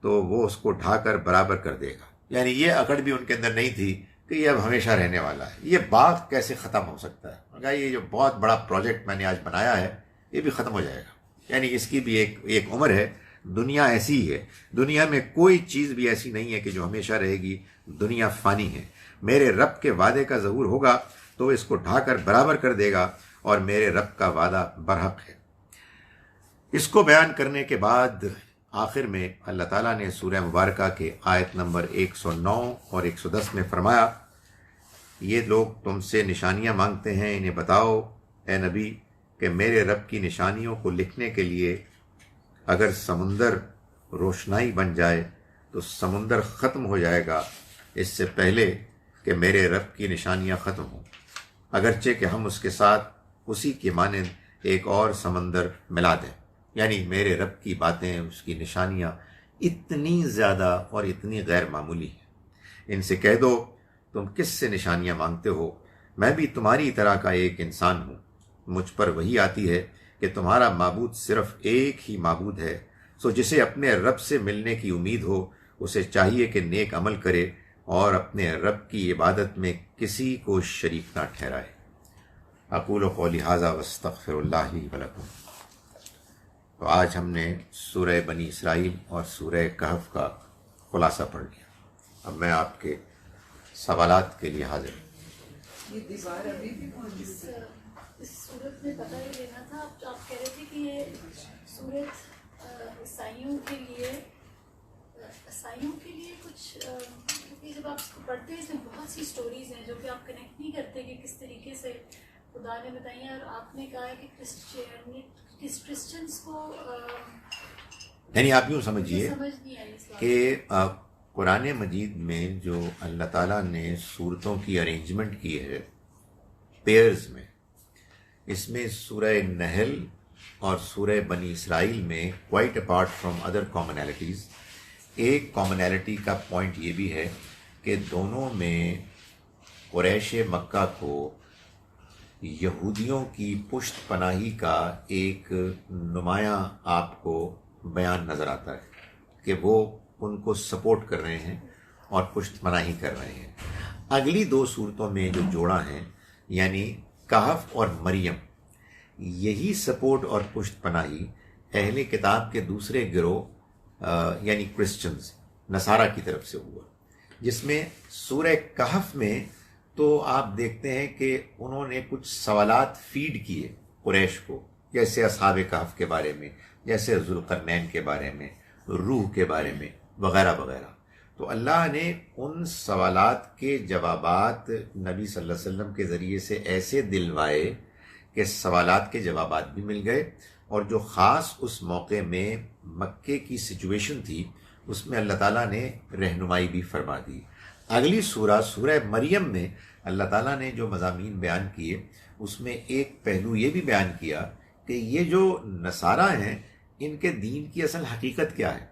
تو وہ اس کو ڈھا کر برابر کر دے گا۔ یعنی یہ اکڑ بھی ان کے اندر نہیں تھی کہ یہ اب ہمیشہ رہنے والا ہے، یہ باغ کیسے ختم ہو سکتا ہے، کہا یہ جو بہت بڑا پروجیکٹ میں نے آج بنایا ہے یہ بھی ختم ہو جائے گا، یعنی اس کی بھی ایک عمر ہے۔ دنیا ایسی ہی ہے، دنیا میں کوئی چیز بھی ایسی نہیں ہے کہ جو ہمیشہ رہے گی، دنیا فانی ہے۔ میرے رب کے وعدے کا ظہور ہوگا تو اس کو ڈھا کر برابر کر دے گا، اور میرے رب کا وعدہ برحق ہے۔ اس کو بیان کرنے کے بعد آخر میں اللہ تعالیٰ نے سورہ مبارکہ کے آیت نمبر 109 اور 110 میں فرمایا، یہ لوگ تم سے نشانیاں مانگتے ہیں، انہیں بتاؤ اے نبی کہ میرے رب کی نشانیوں کو لکھنے کے لیے اگر سمندر روشنائی بن جائے تو سمندر ختم ہو جائے گا اس سے پہلے کہ میرے رب کی نشانیاں ختم ہوں، اگرچہ کہ ہم اس کے ساتھ اسی کے مانند ایک اور سمندر ملا دیں. یعنی میرے رب کی باتیں، اس کی نشانیاں اتنی زیادہ اور اتنی غیر معمولی ہیں. ان سے کہہ دو تم کس سے نشانیاں مانگتے ہو، میں بھی تمہاری طرح کا ایک انسان ہوں. مجھ پر وہی آتی ہے کہ تمہارا معبود صرف ایک ہی معبود ہے. سو جسے اپنے رب سے ملنے کی امید ہو اسے چاہیے کہ نیک عمل کرے اور اپنے رب کی عبادت میں کسی کو شریک نہ ٹھہرائے. اقول قولی ھذا واستغفر اللہ لی ولکم. تو آج ہم نے سورہ بنی اسرائیل اور سورہ کہف کا خلاصہ پڑھ لیا. اب میں آپ کے سوالات کے لیے حاضر ہوں. یہ دیوار ابھی بھی موجود ہے. اس صورت میں پتہ یہ لینا تھا، آپ کہہ رہے تھے کہ یہ صورت عیسائیوں کے لیے کچھ، کیونکہ جب آپ اس کو پڑھتے ہیں اس میں بہت سی سٹوریز ہیں جو کہ آپ کنیکٹ نہیں کرتے کہ کس طریقے سے خدا نے بتائی ہیں. اور آپ نے کہا ہے کہ کرسچنس کو یعنی آپ یوں سمجھیے سمجھ نہیں آئی اس بات کہ قرآن مجید میں جو اللہ تعالیٰ نے صورتوں کی ارینجمنٹ کی ہے پیئرز میں، اس میں سورہ نحل اور سورہ بنی اسرائیل میں quite apart from other commonalities ایک کامنالٹی کا پوائنٹ یہ بھی ہے کہ دونوں میں قریش مکہ کو یہودیوں کی پشت پناہی کا ایک نمایاں آپ کو بیان نظر آتا ہے کہ وہ ان کو سپورٹ کر رہے ہیں اور پشت پناہی کر رہے ہیں. اگلی دو صورتوں میں جو جوڑا ہیں یعنی کہف اور مریم، یہی سپورٹ اور پشت پناہی اہل کتاب کے دوسرے گروہ یعنی کرسچنز نصارہ کی طرف سے ہوا، جس میں سورہ کہف میں تو آپ دیکھتے ہیں کہ انہوں نے کچھ سوالات فیڈ کیے قریش کو، جیسے اصحاب کہف کے بارے میں، جیسے ذوالقرنین کے بارے میں، روح کے بارے میں وغیرہ وغیرہ. تو اللہ نے ان سوالات کے جوابات نبی صلی اللہ علیہ وسلم کے ذریعے سے ایسے دلوائے کہ سوالات کے جوابات بھی مل گئے، اور جو خاص اس موقع میں مکے کی سچویشن تھی اس میں اللہ تعالیٰ نے رہنمائی بھی فرما دی. اگلی سورہ مریم میں اللہ تعالیٰ نے جو مضامین بیان کیے اس میں ایک پہلو یہ بھی بیان کیا کہ یہ جو نصارہ ہیں ان کے دین کی اصل حقیقت کیا ہے،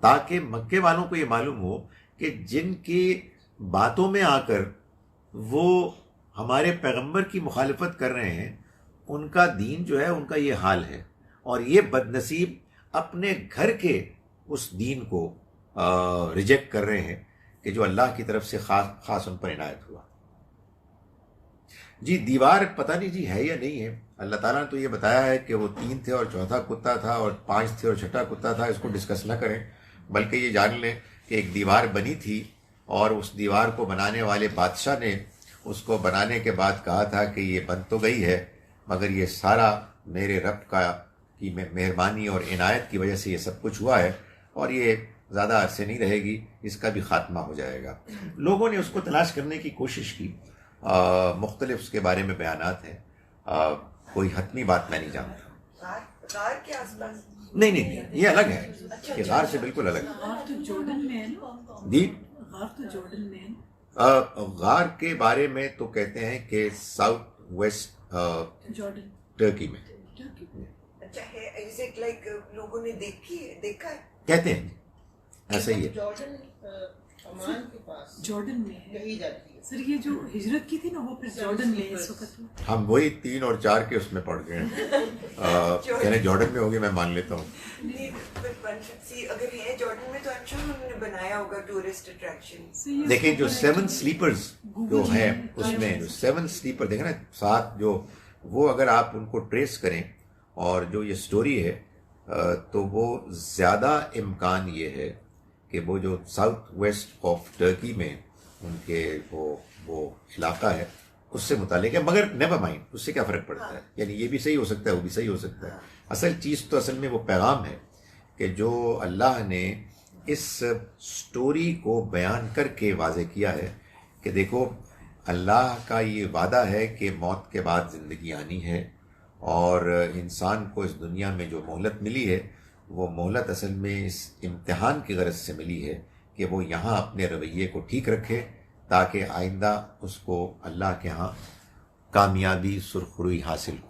تاکہ مکے والوں کو یہ معلوم ہو کہ جن کی باتوں میں آ کر وہ ہمارے پیغمبر کی مخالفت کر رہے ہیں ان کا دین جو ہے ان کا یہ حال ہے، اور یہ بد نصیب اپنے گھر کے اس دین کو ریجیکٹ کر رہے ہیں کہ جو اللہ کی طرف سے خاص ان پر عنایت ہوا. جی دیوار پتہ نہیں جی ہے یا نہیں ہے. اللہ تعالیٰ نے تو یہ بتایا ہے کہ وہ 3 تھے اور چوتھا کتا تھا، اور 5 تھے اور چھٹا کتا تھا. اس کو ڈسکس نہ کریں، بلکہ یہ جان لیں کہ ایک دیوار بنی تھی، اور اس دیوار کو بنانے والے بادشاہ نے اس کو بنانے کے بعد کہا تھا کہ یہ بن تو گئی ہے مگر یہ سارا میرے رب کی مہربانی اور عنایت کی وجہ سے یہ سب کچھ ہوا ہے، اور یہ زیادہ عرصے نہیں رہے گی، اس کا بھی خاتمہ ہو جائے گا. لوگوں نے اس کو تلاش کرنے کی کوشش کی، مختلف اس کے بارے میں بیانات ہیں. کوئی حتمی بات میں نہیں جانتا. غار کے آس پاس نہیں یہ الگ ہے، یہ غار سے بالکل الگ ہے. غار تو جارڈن میں ہے نا؟ جی غار تو جارڈن میں ہے نا؟ غار کے بارے میں تو کہتے ہیں کہ ساؤتھ ویسٹ جارڈن ٹرکی میں. اچھا ہے، اسے لائک لوگوں نے دیکھا ہے، کہتے ہیں ایسا ہی ہے. جارڈن عمان کے پاس جارڈن میں ہے کہی جاتی ہے. سر. یہ جو ہجرت کی تھی نا وہ پھر جارڈن میں ہے اس وقت. ہم وہی 3 اور 4 کے اس میں پڑھ گئے ہیں. یعنی جارڈن میں ہوگی، میں مان لیتا ہوں. اگر ہے جارڈن میں تو اچھا انہوں نے بنایا ہوگا ٹورسٹ اٹریکشن. دیکھیں جو 7 سلیپرز جو ہیں اس میں جو 7 سلیپر دیکھیں نا 7 جو، وہ اگر آپ ان کو ٹریس کریں اور جو یہ سٹوری ہے تو وہ زیادہ امکان یہ ہے کہ وہ جو ساؤتھ ویسٹ آف ٹرکی میں ان کے وہ علاقہ ہے اس سے متعلق ہے. مگر نیور مائنڈ، اس سے کیا فرق پڑتا ہے، یعنی یہ بھی صحیح ہو سکتا ہے وہ بھی صحیح ہو سکتا ہے. اصل چیز تو اصل میں وہ پیغام ہے کہ جو اللہ نے اس سٹوری کو بیان کر کے واضح کیا ہے کہ دیکھو اللہ کا یہ وعدہ ہے کہ موت کے بعد زندگی آنی ہے، اور انسان کو اس دنیا میں جو مہلت ملی ہے وہ مہلت اصل میں اس امتحان کی غرض سے ملی ہے کہ وہ یہاں اپنے رویے کو ٹھیک رکھے تاکہ آئندہ اس کو اللہ کے ہاں کامیابی سرخروئی حاصل ہو.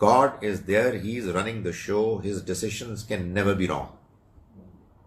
God is there, he is running the show, his decisions can never be wrong,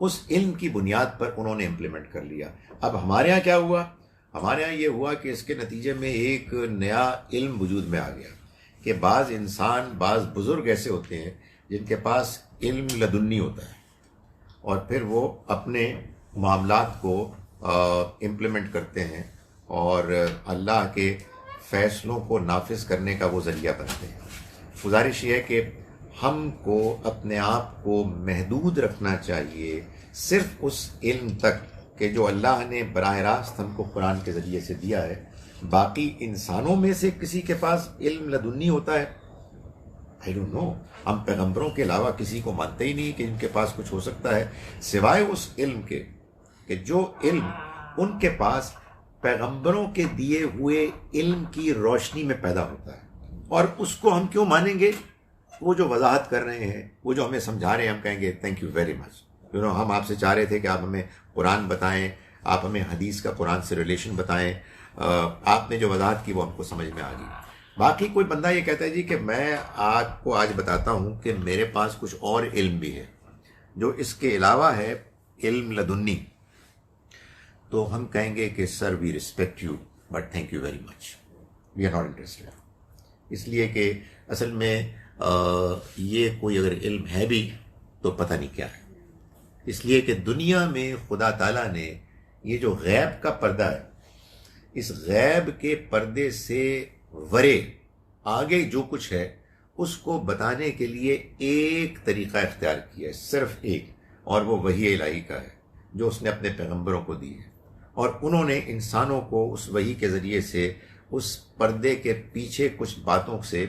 اس علم کی بنیاد پر انہوں نے امپلیمنٹ کر لیا. اب ہمارے ہاں کیا ہوا؟ ہمارے ہاں یہ ہوا کہ اس کے نتیجے میں ایک نیا علم وجود میں آ گیا کہ بعض انسان، بعض بزرگ ایسے ہوتے ہیں جن کے پاس علم لدنی ہوتا ہے، اور پھر وہ اپنے معاملات کو امپلیمنٹ کرتے ہیں اور اللہ کے فیصلوں کو نافذ کرنے کا وہ ذریعہ بنتے ہیں. گزارش یہ ہے کہ ہم کو اپنے آپ کو محدود رکھنا چاہیے صرف اس علم تک کہ جو اللہ نے براہ راست ہم کو قرآن کے ذریعے سے دیا ہے. باقی انسانوں میں سے کسی کے پاس علم لدنی ہوتا ہے، I don't know. ہم پیغمبروں کے علاوہ کسی کو مانتے ہی نہیں کہ ان کے پاس کچھ ہو سکتا ہے، سوائے اس علم کے کہ جو علم ان کے پاس پیغمبروں کے دیے ہوئے علم کی روشنی میں پیدا ہوتا ہے. اور اس کو ہم کیوں مانیں گے؟ وہ جو وضاحت کر رہے ہیں، وہ جو ہمیں سمجھا رہے ہیں، ہم کہیں گے تھینک یو ویری مچ. ہم آپ سے چاہ رہے تھے کہ آپ ہمیں قرآن بتائیں، آپ ہمیں حدیث کا قرآن سے ریلیشن بتائیں. آپ نے جو وضاحت کی وہ ہم کو سمجھ میں آ گئی. باقی کوئی بندہ یہ کہتا ہے جی کہ میں آپ کو آج بتاتا ہوں کہ میرے پاس کچھ اور علم بھی ہے جو اس کے علاوہ ہے علم لدنی، تو ہم کہیں گے کہ sir we respect you but thank you very much, we are not interested. اس لیے کہ اصل میں یہ کوئی اگر علم ہے بھی تو پتہ نہیں کیا ہے. اس لیے کہ دنیا میں خدا تعالیٰ نے یہ جو غیب کا پردہ ہے، اس غیب کے پردے سے ورے آگے جو کچھ ہے اس کو بتانے کے لیے ایک طریقہ اختیار کیا ہے، صرف ایک، اور وہ وحی الہی کا ہے جو اس نے اپنے پیغمبروں کو دی ہے. اور انہوں نے انسانوں کو اس وحی کے ذریعے سے اس پردے کے پیچھے کچھ باتوں سے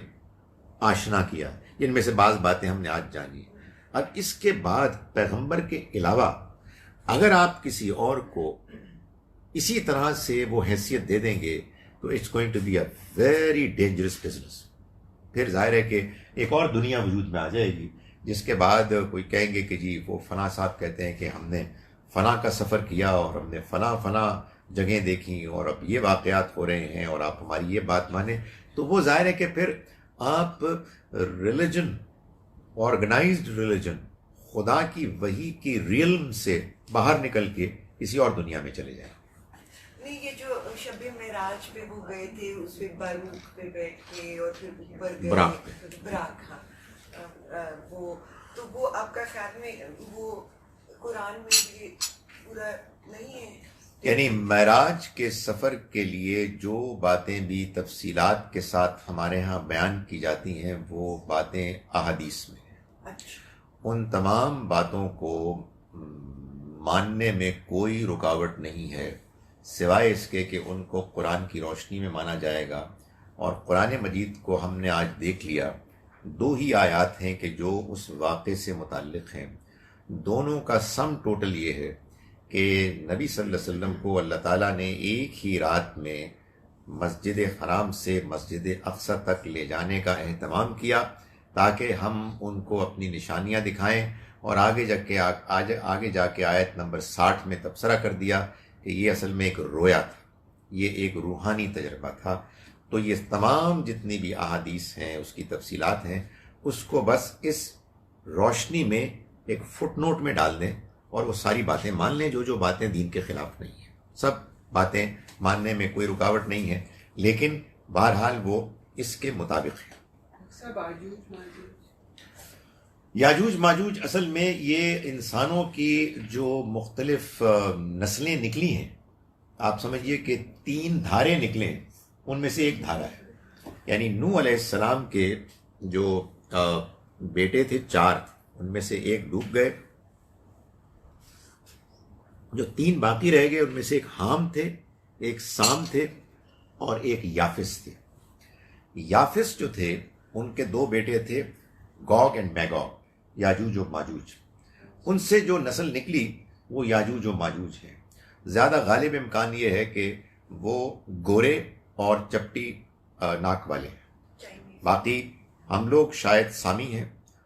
آشنا کیا، جن میں سے بعض باتیں ہم نے آج جانی. اب اس کے بعد پیغمبر کے علاوہ اگر آپ کسی اور کو اسی طرح سے وہ حیثیت دے دیں گے تو it's going to be a very dangerous business. پھر ظاہر ہے کہ ایک اور دنیا وجود میں آ جائے گی جس کے بعد کوئی کہیں گے کہ جی وہ فلاں صاحب کہتے ہیں کہ ہم نے فلاں کا سفر کیا اور ہم نے فلاں جگہیں دیکھی اور اب یہ واقعات ہو رہے ہیں اور آپ ہماری یہ بات مانیں. تو وہ ظاہر ہے کہ پھر آپ ریلیجن، آرگنائزڈ ریلیجن، خدا کی وحی کی ریلم سے باہر نکل کے کسی اور دنیا میں چلے جائیں. نہیں، یہ جو شب معراج پہ وہ گئے تھے، اس پہ باروق پہ بیٹھ کے اور پھر اوپر گئے براق، ہاں، وہ آپ کا خیال میں وہ قرآن میں بھی پورا نہیں ہے؟ یعنی معراج کے سفر کے لیے جو باتیں بھی تفصیلات کے ساتھ ہمارے ہاں بیان کی جاتی ہیں وہ باتیں احادیث میں ہیں. ان تمام باتوں کو ماننے میں کوئی رکاوٹ نہیں ہے سوائے اس کے کہ ان کو قرآن کی روشنی میں مانا جائے گا. اور قرآن مجید کو ہم نے آج دیکھ لیا، 2 ہی آیات ہیں کہ جو اس واقعے سے متعلق ہیں. دونوں کا سم ٹوٹل یہ ہے کہ نبی صلی اللہ علیہ وسلم کو اللہ تعالیٰ نے ایک ہی رات میں مسجد حرام سے مسجد اقصی تک لے جانے کا اہتمام کیا تاکہ ہم ان کو اپنی نشانیاں دکھائیں، اور آگے جا کے آیت نمبر 60 میں تبصرہ کر دیا کہ یہ اصل میں ایک رویا تھا، یہ ایک روحانی تجربہ تھا. تو یہ تمام جتنی بھی احادیث ہیں، اس کی تفصیلات ہیں، اس کو بس اس روشنی میں ایک فٹ نوٹ میں ڈال دیں اور وہ ساری باتیں مان لیں جو باتیں دین کے خلاف نہیں ہیں. سب باتیں ماننے میں کوئی رکاوٹ نہیں ہے، لیکن بہرحال وہ اس کے مطابق ہے. یاجوج ماجوج اصل میں یہ انسانوں کی جو مختلف نسلیں نکلی ہیں، آپ سمجھیے کہ 3 دھاریں نکلیں، ان میں سے ایک دھارا ہے. یعنی نوح علیہ السلام کے جو بیٹے تھے 4، ان میں سے ایک ڈوب گئے، جو 3 باقی رہ گئے ان میں سے ایک حام تھے، ایک سام تھے اور ایک یافس تھے. یافس جو تھے ان کے 2 بیٹے تھے گوگ اینڈ میگوگ، یاجوج و ماجوج. ان سے جو نسل نکلی وہ یاجوج و ماجوج ہیں. زیادہ غالب امکان یہ ہے کہ وہ گورے اور چپٹی ناک والے ہیں. باقی ہم لوگ شاید سامی ہیں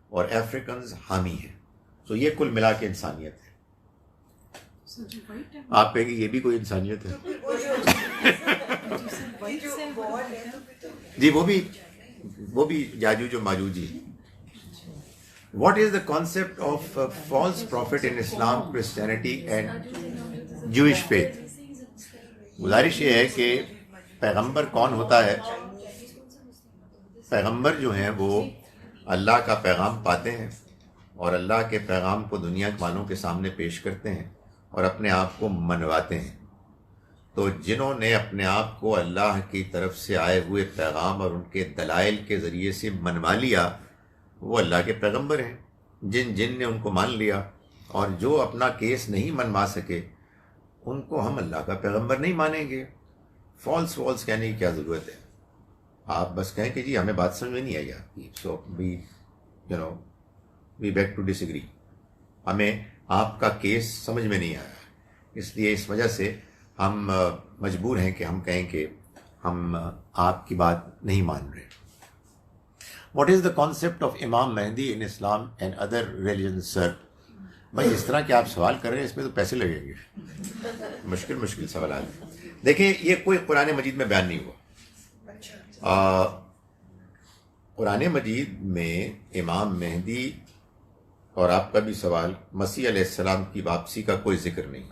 اور افریکنز حامی ہیں. تو یہ کل ملا کے انسانیت ہے. آپ کہیں گے یہ بھی کوئی انسانیت ہے؟ جی وہ بھی یاجوج و ماجوج ہی. What is the concept of false prophet in Islam, Christianity and Jewish faith? گزارش یہ ہے کہ پیغمبر کون ہوتا ہے. پیغمبر جو ہیں وہ اللہ کا پیغام پاتے ہیں اور اللہ کے پیغام کو دنیا والوں کے سامنے پیش کرتے ہیں اور اپنے آپ کو منواتے ہیں. تو جنہوں نے اپنے آپ کو اللہ کی طرف سے آئے ہوئے پیغام اور ان کے دلائل کے ذریعے سے منوا لیا وہ اللہ کے پیغمبر ہیں. جن نے ان کو مان لیا اور جو اپنا کیس نہیں منوا سکے ان کو ہم اللہ کا پیغمبر نہیں مانیں گے. فالس کہنے کی کیا ضرورت ہے؟ آپ بس کہیں کہ جی ہمیں بات سمجھ میں نہیں آئی آپ کی، سو وی بیک ٹو ڈس ایگری. ہمیں آپ کا کیس سمجھ میں نہیں آیا، اس لیے اس وجہ سے ہم مجبور ہیں کہ ہم کہیں کہ ہم آپ کی بات نہیں مان رہے. What is the concept of امام مہدی ان اسلام اینڈ ادر ریلیجن؟ سر بھائی اس طرح کہ آپ سوال کر رہے ہیں اس میں تو پیسے لگیں گے. مشکل سوالات. دیکھیں یہ کوئی قرآن مجید میں بیان نہیں ہوا. قرآن مجید میں امام مہدی اور آپ کا بھی سوال مسیح علیہ السلام کی واپسی کا کوئی ذکر نہیں.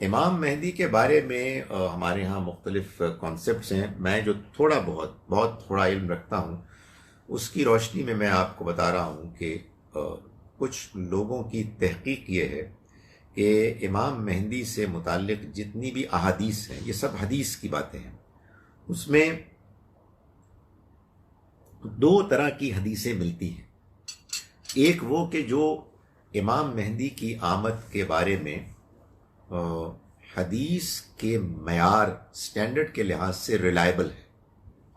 امام مہدی کے بارے میں ہمارے ہاں مختلف کانسیپٹس ہیں. میں جو بہت تھوڑا علم رکھتا ہوں اس کی روشنی میں میں آپ کو بتا رہا ہوں کہ کچھ لوگوں کی تحقیق یہ ہے کہ امام مہدی سے متعلق جتنی بھی احادیث ہیں یہ سب حدیث کی باتیں ہیں. اس میں دو طرح کی حدیثیں ملتی ہیں. ایک وہ کہ جو امام مہدی کی آمد کے بارے میں حدیث کے معیار سٹینڈرڈ کے لحاظ سے ریلائبل ہے.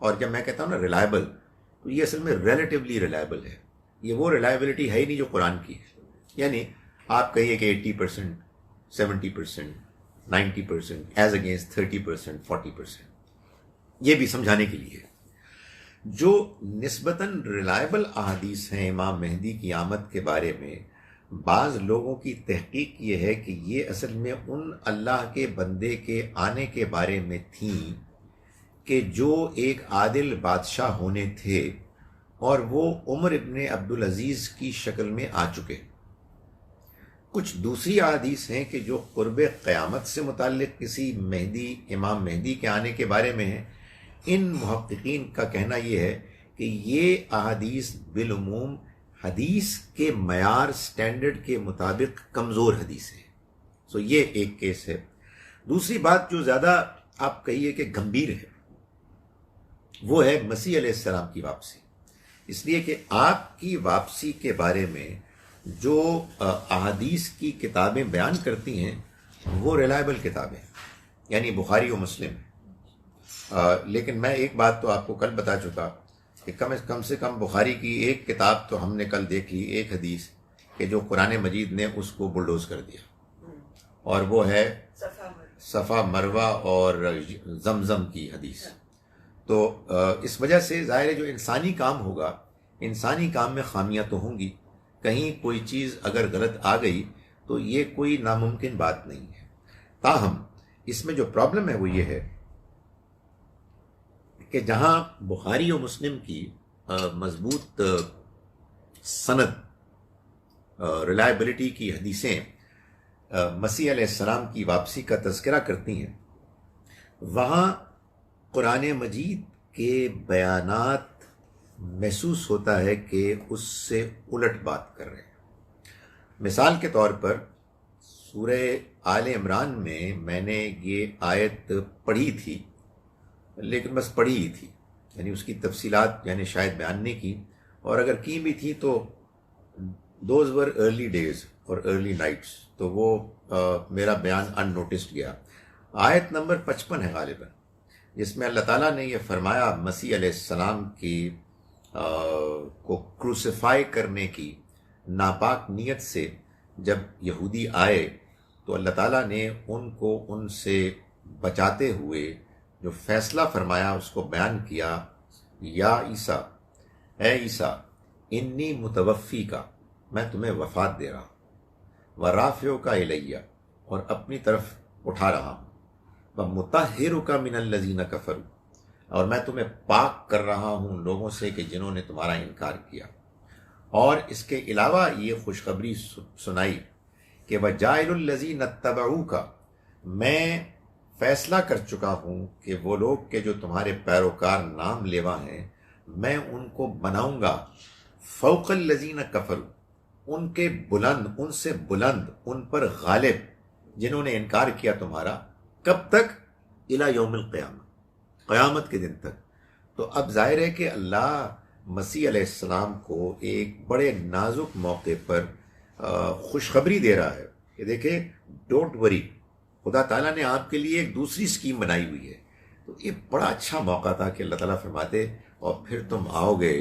اور جب میں کہتا ہوں نا ریلائبل تو یہ اصل میں ریلیٹیولی ریلائبل ہے. یہ وہ ریلائبلٹی ہے ہی نہیں جو قرآن کی ہے. یعنی آپ کہیے کہ 80%, 70%, 90% ایز اگینسٹ 30%, 40%. یہ بھی سمجھانے کے لیے جو نسبتاً ریلائبل احادیث ہیں امام مہدی کی آمد کے بارے میں، بعض لوگوں کی تحقیق یہ ہے کہ یہ اصل میں ان اللہ کے بندے کے آنے کے بارے میں تھیں کہ جو ایک عادل بادشاہ ہونے تھے اور وہ عمر ابن عبدالعزیز کی شکل میں آ چکے. کچھ دوسری احادیث ہیں کہ جو قرب قیامت سے متعلق کسی امام مہدی کے آنے کے بارے میں ہیں. ان محققین کا کہنا یہ ہے کہ یہ احادیث بالعموم حدیث کے معیار سٹینڈرڈ کے مطابق کمزور حدیث ہے. سو یہ ایک کیس ہے. دوسری بات جو زیادہ آپ کہیے کہ گمبھیر ہے وہ ہے مسیح علیہ السلام کی واپسی. اس لیے کہ آپ کی واپسی کے بارے میں جو احادیث کی کتابیں بیان کرتی ہیں وہ ریلائبل کتابیں یعنی بخاری و مسلم. لیکن میں ایک بات تو آپ کو کل بتا چکا کہ کم سے کم بخاری کی ایک کتاب تو ہم نے کل دیکھ لی، ایک حدیث کہ جو قرآن مجید نے اس کو بلڈوز کر دیا، اور وہ ہے صفا مروہ اور زمزم کی حدیث. تو اس وجہ سے ظاہر ہے جو انسانی کام ہوگا، انسانی کام میں خامیاں تو ہوں گی. کہیں کوئی چیز اگر غلط آ گئی تو یہ کوئی ناممکن بات نہیں ہے. تاہم اس میں جو پرابلم ہے وہ یہ ہے کہ جہاں بخاری و مسلم کی مضبوط سند ریلائبلٹی کی حدیثیں مسیح علیہ السلام کی واپسی کا تذکرہ کرتی ہیں، وہاں قرآن مجید کے بیانات محسوس ہوتا ہے کہ اس سے الٹ بات کر رہے ہیں. مثال کے طور پر سورہ آل عمران میں نے یہ آیت پڑھی تھی، لیکن بس پڑھی ہی تھی، یعنی اس کی تفصیلات یعنی شاید بیان نہیں کی، اور اگر کی بھی تھی تو دوز ور ارلی ڈیز اور ارلی نائٹس، تو وہ میرا بیان ان نوٹسڈ گیا. آیت نمبر 55 ہے غالباً، جس میں اللہ تعالیٰ نے یہ فرمایا مسیح علیہ السلام کی کو کروسیفائی کرنے کی ناپاک نیت سے جب یہودی آئے تو اللہ تعالیٰ نے ان کو ان سے بچاتے ہوئے جو فیصلہ فرمایا اس کو بیان کیا. یا عیسیٰ، اے عیسیٰ، انی متوفی کا، میں تمہیں وفات دے رہا ہوں، ورافعو کا الیہ، اور اپنی طرف اٹھا رہا ہوں، ومطہرک من الذین کفروا، اور میں تمہیں پاک کر رہا ہوں لوگوں سے کہ جنہوں نے تمہارا انکار کیا. اور اس کے علاوہ یہ خوشخبری سنائی کہ وَجَاعِلُ الَّذِينَ اتَّبَعُوكَ، میں فیصلہ کر چکا ہوں کہ وہ لوگ کہ جو تمہارے پیروکار نام لیوا ہیں میں ان کو بناؤں گا فوق الذین کفروا، ان کے بلند، ان سے بلند، ان پر غالب، جنہوں نے انکار کیا تمہارا، کب تک؟ الی یوم القیامہ، قیامت کے دن تک۔ تو اب ظاہر ہے کہ اللہ مسیح علیہ السلام کو ایک بڑے نازک موقع پر خوشخبری دے رہا ہے کہ دیکھیں ڈونٹ وری، خدا تعالیٰ نے آپ کے لیے ایک دوسری اسکیم بنائی ہوئی ہے۔ تو یہ بڑا اچھا موقع تھا کہ اللہ تعالیٰ فرماتے اور پھر تم آؤ گے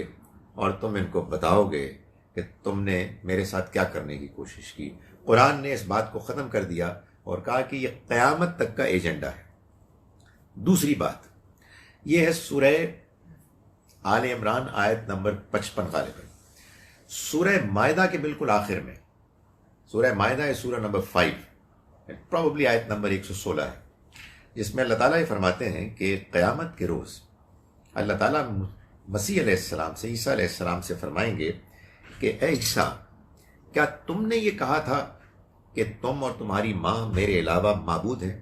اور تم ان کو بتاؤ گے کہ تم نے میرے ساتھ کیا کرنے کی کوشش کی۔ قرآن نے اس بات کو ختم کر دیا اور کہا کہ یہ قیامت تک کا ایجنڈا ہے۔ دوسری بات یہ ہے سورہ آل عمران آیت نمبر 55 غالباً، سورہ مائدہ کے بالکل آخر میں، سورہ مائدہ ہے سورہ نمبر 5، پروبلی آیت نمبر 116 ہے، جس میں اللہ تعالیٰ یہ فرماتے ہیں کہ قیامت کے روز اللہ تعالیٰ مسیح علیہ السلام سے، عیسیٰ علیہ السلام سے فرمائیں گے کہ اے عیسیٰ، کیا تم نے یہ کہا تھا کہ تم اور تمہاری ماں میرے علاوہ معبود ہیں؟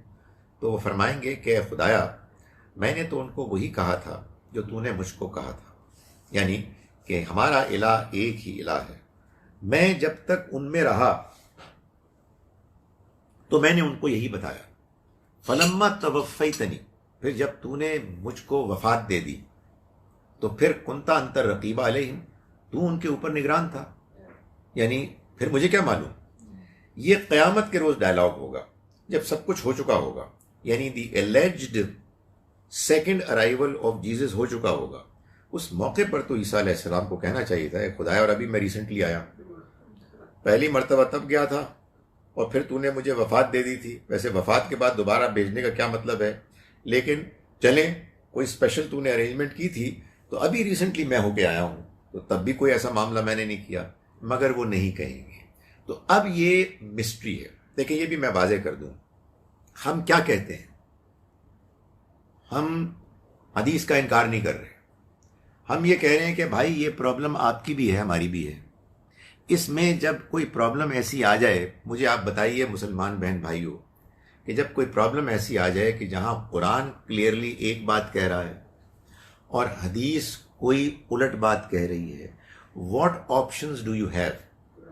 تو وہ فرمائیں گے کہ اے خدایا، میں نے تو ان کو وہی کہا تھا جو تو نے مجھ کو کہا تھا، یعنی کہ ہمارا الہ ایک ہی الہ ہے۔ میں جب تک ان میں رہا تو میں نے ان کو یہی بتایا۔ فلما توفیتنی، پھر جب تو نے مجھ کو وفات دے دی تو پھر کنتا انت رقیب علیہم، تو ان کے اوپر نگران تھا، یعنی پھر مجھے کیا معلوم۔ یہ قیامت کے روز ڈائلاگ ہوگا جب سب کچھ ہو چکا ہوگا، یعنی the alleged second arrival of Jesus ہو چکا ہوگا۔ اس موقع پر تو عیسیٰ علیہ السلام کو کہنا چاہیے تھا خدایا، اور ابھی میں ریسنٹلی آیا، پہلی مرتبہ تب گیا تھا اور پھر تو نے مجھے وفات دے دی تھی۔ ویسے وفات کے بعد دوبارہ بھیجنے کا کیا مطلب ہے، لیکن چلیں کوئی اسپیشل تو نے ارینجمنٹ کی تھی تو ابھی ریسنٹلی میں ہو کے آیا ہوں، تو تب بھی کوئی ایسا معاملہ میں نے نہیں کیا، مگر وہ نہیں کہیں گے۔ تو اب یہ مسٹری ہے۔ دیکھیں یہ بھی میں واضح کر دوں، ہم کیا کہتے ہیں، ہم حدیث کا انکار نہیں کر رہے، ہم یہ کہہ رہے ہیں کہ بھائی یہ پرابلم آپ کی بھی ہے، ہماری بھی ہے۔ اس میں جب کوئی پرابلم ایسی آ جائے، مجھے آپ بتائیے مسلمان بہن بھائیوں، کہ جب کوئی پرابلم ایسی آ جائے کہ جہاں قرآن کلیئرلی ایک بات کہہ رہا ہے اور حدیث کوئی الٹ بات کہہ رہی ہے، what options do you have?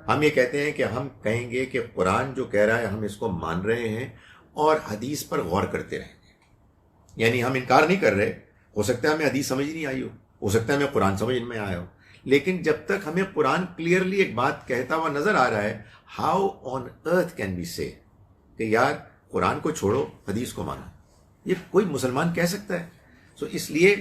ہم یہ کہتے ہیں کہ ہم کہیں گے کہ قرآن جو کہہ رہا ہے ہم اس کو مان رہے ہیں اور حدیث پر غور کرتے رہیں گے، یعنی ہم انکار نہیں کر رہے، ہو سکتا ہے ہمیں حدیث سمجھ نہیں آئی ہو سکتا ہے ہمیں قرآن سمجھ میں آیا ہو، لیکن جب تک ہمیں قرآن کلیئرلی ایک بات کہتا ہوا نظر آ رہا ہے، how on earth can be say کہ یار قرآن کو چھوڑو حدیث کو مانو، یہ کوئی مسلمان کہہ سکتا ہے؟ سو اس لیے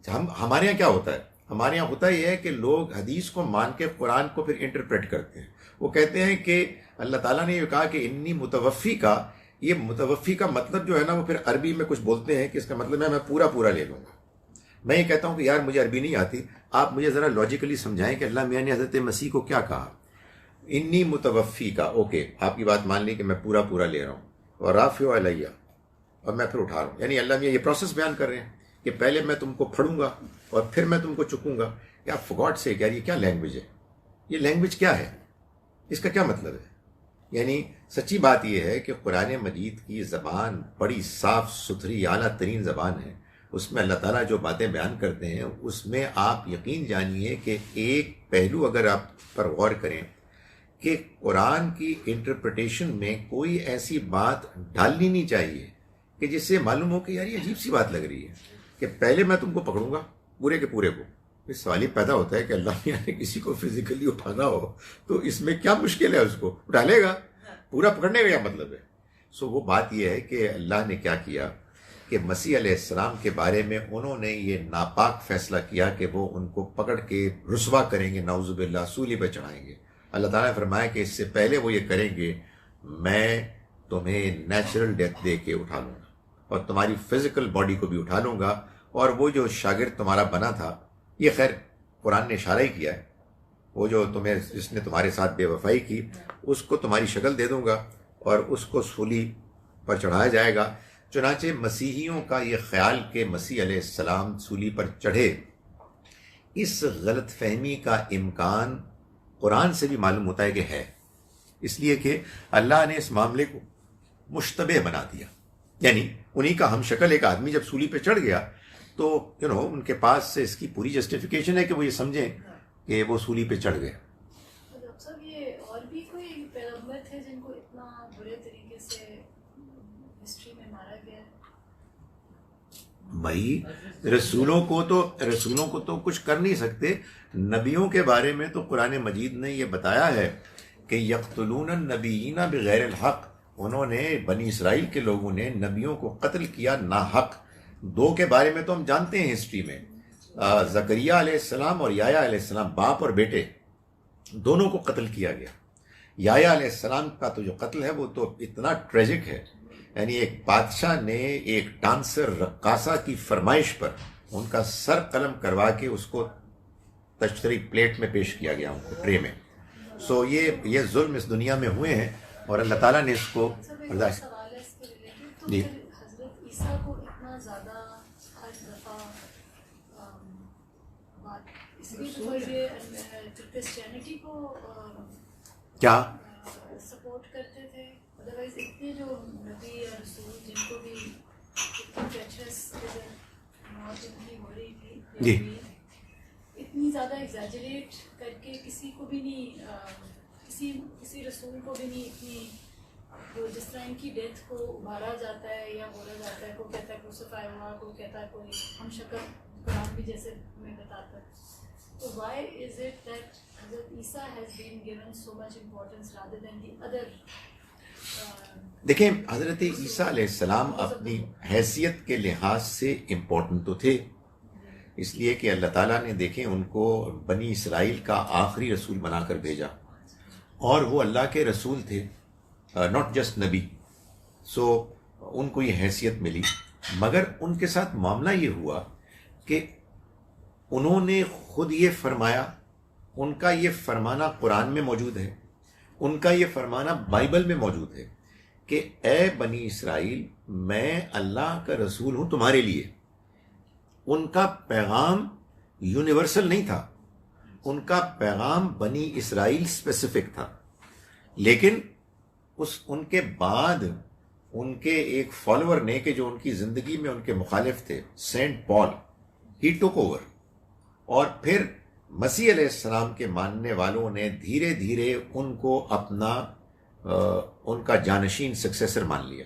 ہمارے یہاں کیا ہوتا ہے، ہمارے یہاں ہوتا یہ ہے کہ لوگ حدیث کو مان کے قرآن کو پھر انٹرپریٹ کرتے ہیں۔ وہ کہتے ہیں کہ اللہ تعالیٰ نے یہ کہا کہ انی متوفی کا، یہ متوفی کا مطلب جو ہے نا وہ پھر عربی میں کچھ بولتے ہیں کہ اس کا مطلب ہے میں پورا لے لوں گا۔ میں یہ کہتا ہوں کہ یار مجھے عربی نہیں آتی، آپ مجھے ذرا لاجیکلی سمجھائیں کہ اللہ میاں نے حضرت مسیح کو کیا کہا۔ انی متوفی کا، اوکے آپ کی بات مان لی کہ میں پورا لے رہا ہوں، اور رافع علیہ، اور میں پھر اٹھا رہا ہوں، یعنی اللہ میاں یہ پروسیس بیان کر رہے ہیں کہ پہلے میں تم کو پھڑوں گا اور پھر میں تم کو چکوں گا۔ یا فار گاڈ سیک یار یہ کیا لینگویج ہے، یہ لینگویج کیا ہے، اس کا کیا مطلب ہے؟ یعنی سچی بات یہ ہے کہ قرآن مجید کی زبان بڑی صاف ستھری اعلیٰ ترین زبان ہے، اس میں اللہ تعالیٰ جو باتیں بیان کرتے ہیں اس میں آپ یقین جانیے کہ ایک پہلو اگر آپ پر غور کریں کہ قرآن کی انٹرپریٹیشن میں کوئی ایسی بات ڈالنی نہیں چاہیے کہ جس سے معلوم ہو کہ یار یہ عجیب سی بات لگ رہی ہے کہ پہلے میں تم کو پکڑوں گا پورے کے پورے کو۔ پھر سوال یہ پیدا ہوتا ہے کہ اللہ نے کسی کو فزیکلی اٹھانا ہو تو اس میں کیا مشکل ہے، اس کو اٹھا لے گا، پورا پکڑنے کا کیا مطلب ہے؟ سو وہ بات یہ ہے کہ اللہ نے کیا کیا کہ مسیح علیہ السلام کے بارے میں انہوں نے یہ ناپاک فیصلہ کیا کہ وہ ان کو پکڑ کے رسوا کریں گے، نعوذ باللہ سولی پہ چڑھائیں گے۔ اللہ تعالیٰ نے فرمایا کہ اس سے پہلے وہ یہ کریں گے میں تمہیں نیچرل ڈیتھ دے کے اٹھا لوں گا اور تمہاری فزیکل باڈی کو بھی اٹھا لوں گا، اور وہ جو شاگرد تمہارا بنا تھا، یہ خیر قرآن نے اشارہ ہی کیا ہے، وہ جو تمہیں جس نے تمہارے ساتھ بے وفائی کی اس کو تمہاری شکل دے دوں گا اور اس کو سولی پر چڑھایا جائے گا۔ چنانچہ مسیحیوں کا یہ خیال کہ مسیح علیہ السلام سولی پر چڑھے، اس غلط فہمی کا امکان قرآن سے بھی معلوم ہوتا ہے کہ ہے، اس لیے کہ اللہ نے اس معاملے کو مشتبہ بنا دیا. یعنی انہی کا ہم شکل ایک آدمی جب سولی پہ چڑھ گیا تو ان کے پاس سے اس کی پوری جسٹیفیکیشن ہے کہ وہ یہ سمجھیں کہ وہ سولی پہ چڑھ گئے. ڈاکٹر صاحب یہ اور بھی کوئی پیغمبر تھے جن کو اتنا برے طریقے سے ہسٹری میں مارا گیا ہے؟ بھائی رسولوں کو تو کچھ کر نہیں سکتے. نبیوں کے بارے میں تو قرآن مجید نے یہ بتایا ہے کہ یقتلون النبیین بغیر الحق، انہوں نے بنی اسرائیل کے لوگوں نے نبیوں کو قتل کیا ناحق. 2 کے بارے میں تو ہم جانتے ہیں ہسٹری میں، زکریہ علیہ السلام اور یحییٰ علیہ السلام، باپ اور بیٹے دونوں کو قتل کیا گیا. یحییٰ علیہ السلام کا تو جو قتل ہے وہ تو اتنا ٹریجک ہے. یعنی ایک بادشاہ نے ایک ڈانسر رقاصہ کی فرمائش پر ان کا سر قلم کروا کے اس کو تشتری پلیٹ میں پیش کیا گیا، ان کو ٹرے میں. سو یہ ظلم اس دنیا میں ہوئے ہیں اور اللہ تعالیٰ نے اس کو برداشت. سوال ہے اس کے ریلیٹڈ، تو جی. پھر حضرت عیسیٰ کو اتنا زیادہ ہر دفعہ بات اس لیے تو یہ کرسچینٹی کو کیا سپورٹ کرتے تھے. ادروائز اتنے جو نبی یا رسول جن کو بھی اتنی ٹریچرس موت اتنی ہو رہی تھی، جی. اتنی زیادہ ایگزیجریٹ کر کے کسی کو بھی نہیں، کسی رسول کو بھی نہیں اتنی، وہ جس طرح ان کی ڈیتھ کو ابھارا جاتا ہے یا بولا جاتا ہے، کوئی کہتا ہے کروسیفائی ہوا، کوئی کہتا ہے کوئی ہم شکل قرآن بھی جیسے ہمیں بتاتا ہے. تو وائی از اٹ دیٹ حضرت عیسیٰ has been given so much importance rather than the other? دیکھیں حضرت عیسیٰ علیہ السلام اپنی حیثیت کے لحاظ سے امپورٹنٹ تو تھے، اس لیے کہ اللہ تعالیٰ نے دیکھیں ان کو بنی اسرائیل کا آخری رسول بنا کر بھیجا اور وہ اللہ کے رسول تھے، ناٹ جسٹ نبی. سو ان کو یہ حیثیت ملی. مگر ان کے ساتھ معاملہ یہ ہوا کہ انہوں نے خود یہ فرمایا، ان کا یہ فرمانا قرآن میں موجود ہے، ان کا یہ فرمانا بائبل میں موجود ہے کہ اے بنی اسرائیل میں اللہ کا رسول ہوں تمہارے لیے. ان کا پیغام یونیورسل نہیں تھا، ان کا پیغام بنی اسرائیل اسپیسیفک تھا. لیکن ان کے بعد ان کے ایک فالوور نے کہ جو ان کی زندگی میں ان کے مخالف تھے، سینٹ پال، ہی ٹک اوور. اور پھر مسیح علیہ السلام کے ماننے والوں نے دھیرے دھیرے ان کو اپنا ان کا جانشین سکسیسر مان لیا.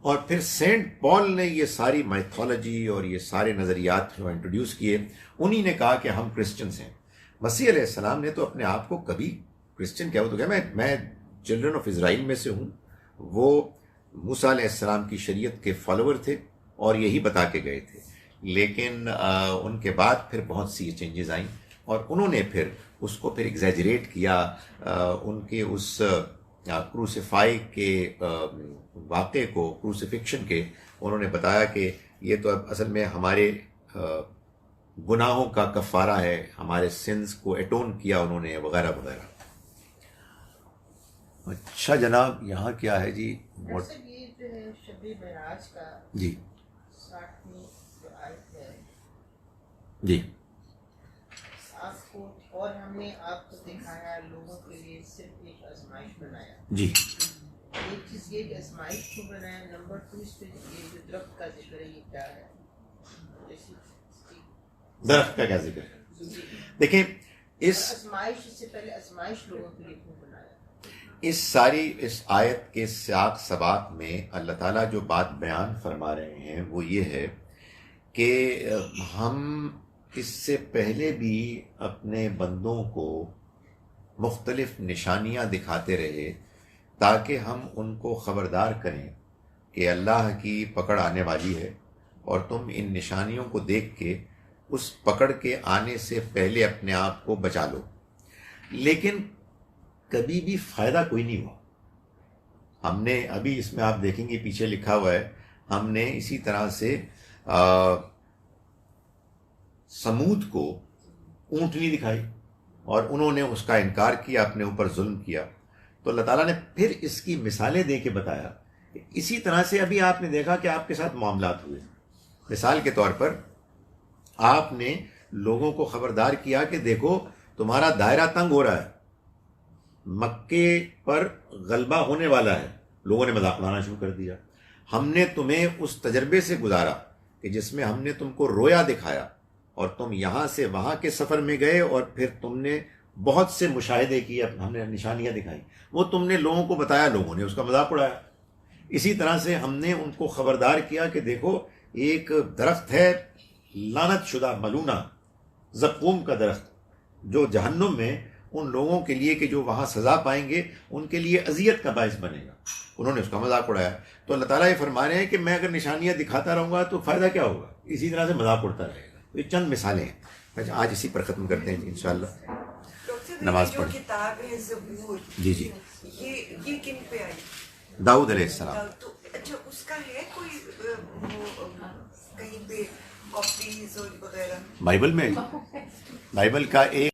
اور پھر سینٹ پال نے یہ ساری میتھولوجی اور یہ سارے نظریات جو انٹروڈیوس کیے، انہی نے کہا کہ ہم کرسچنس ہیں. مسیح علیہ السلام نے تو اپنے آپ کو کبھی کرسچن کیا، وہ تو کہا میں چلڈرن آف اسرائیل میں سے ہوں. وہ موسیٰ علیہ السلام کی شریعت کے فالوور تھے اور یہی بتا کے گئے تھے. لیکن ان کے بعد پھر بہت سی چینجز آئیں اور انہوں نے پھر اس کو پھر ایگزیجریٹ کیا. ان کے اس کروسیفائی کے واقعے کو، کروسیفکشن کے، انہوں نے بتایا کہ یہ تو اب اصل میں ہمارے گناہوں کا کفارہ ہے، ہمارے سنز کو ایٹون کیا انہوں نے، وغیرہ وغیرہ. اچھا جناب، یہاں کیا ہے جی؟ یہ جو ہے شب معراج کا جی 60ویں جو آیت ہے جی آپ کو، اور ہم نے آپ کو دکھایا لوگوں کے لیے صرف ایک آزمائش بنایا. جی ایک چیز یہ کہ آزمائش کو بنایا. نمبر 2 اس پہ یہ جو درخت کا ذکر ہے یہ کیا ہے؟ درخت کا کیا ذکر ہے؟ دیکھیں اس آزمائش سے پہلے آزمائش لوگوں کے لیے کیوں بنایا؟ اس آیت کے سیاق سباق میں اللہ تعالیٰ جو بات بیان فرما رہے ہیں وہ یہ ہے کہ ہم اس سے پہلے بھی اپنے بندوں کو مختلف نشانیاں دکھاتے رہے تاکہ ہم ان کو خبردار کریں کہ اللہ کی پکڑ آنے والی ہے اور تم ان نشانیوں کو دیکھ کے اس پکڑ کے آنے سے پہلے اپنے آپ کو بچا لو. لیکن کبھی بھی فائدہ کوئی نہیں ہوا. ہم نے ابھی اس میں آپ دیکھیں گے پیچھے لکھا ہوا ہے، ہم نے اسی طرح سے سمود کو اونٹنی دکھائی اور انہوں نے اس کا انکار کیا، اپنے اوپر ظلم کیا. تو اللہ تعالیٰ نے پھر اس کی مثالیں دے کے بتایا کہ اسی طرح سے ابھی آپ نے دیکھا کہ آپ کے ساتھ معاملات ہوئے. مثال کے طور پر آپ نے لوگوں کو خبردار کیا کہ دیکھو تمہارا دائرہ تنگ ہو رہا ہے, مکے پر غلبہ ہونے والا ہے. لوگوں نے مذاق اڑانا شروع کر دیا. ہم نے تمہیں اس تجربے سے گزارا کہ جس میں ہم نے تم کو رویا دکھایا, اور تم یہاں سے وہاں کے سفر میں گئے, اور پھر تم نے بہت سے مشاہدے کیے, ہم نے نشانیاں دکھائیں, وہ تم نے لوگوں کو بتایا, لوگوں نے اس کا مذاق اڑایا. اسی طرح سے ہم نے ان کو خبردار کیا کہ دیکھو ایک درخت ہے لعنت شدہ ملونہ زقوم کا درخت, جو جہنم میں ان لوگوں کے لیے کہ جو وہاں سزا پائیں گے ان کے لیے اذیت کا باعث بنے گا. انہوں نے اس کا مذاق اڑایا. تو اللہ تعالیٰ یہ فرما رہے ہیں کہ میں اگر نشانیاں دکھاتا رہوں گا تو فائدہ کیا ہوگا, اسی طرح سے مذاق اڑتا رہے گا. یہ چند مثالیں ہیں, آج اسی پر ختم کرتے ہیں انشاءاللہ. نماز پڑھیں. کتاب ہے زبور, جی جی, یہ کن پہ آئی؟ داؤد علیہ السلام. تو اچھا اس کا ہے کوئی کہیں پہ کاپیز اور وغیرہ؟ بائبل میں, بائبل کا ایک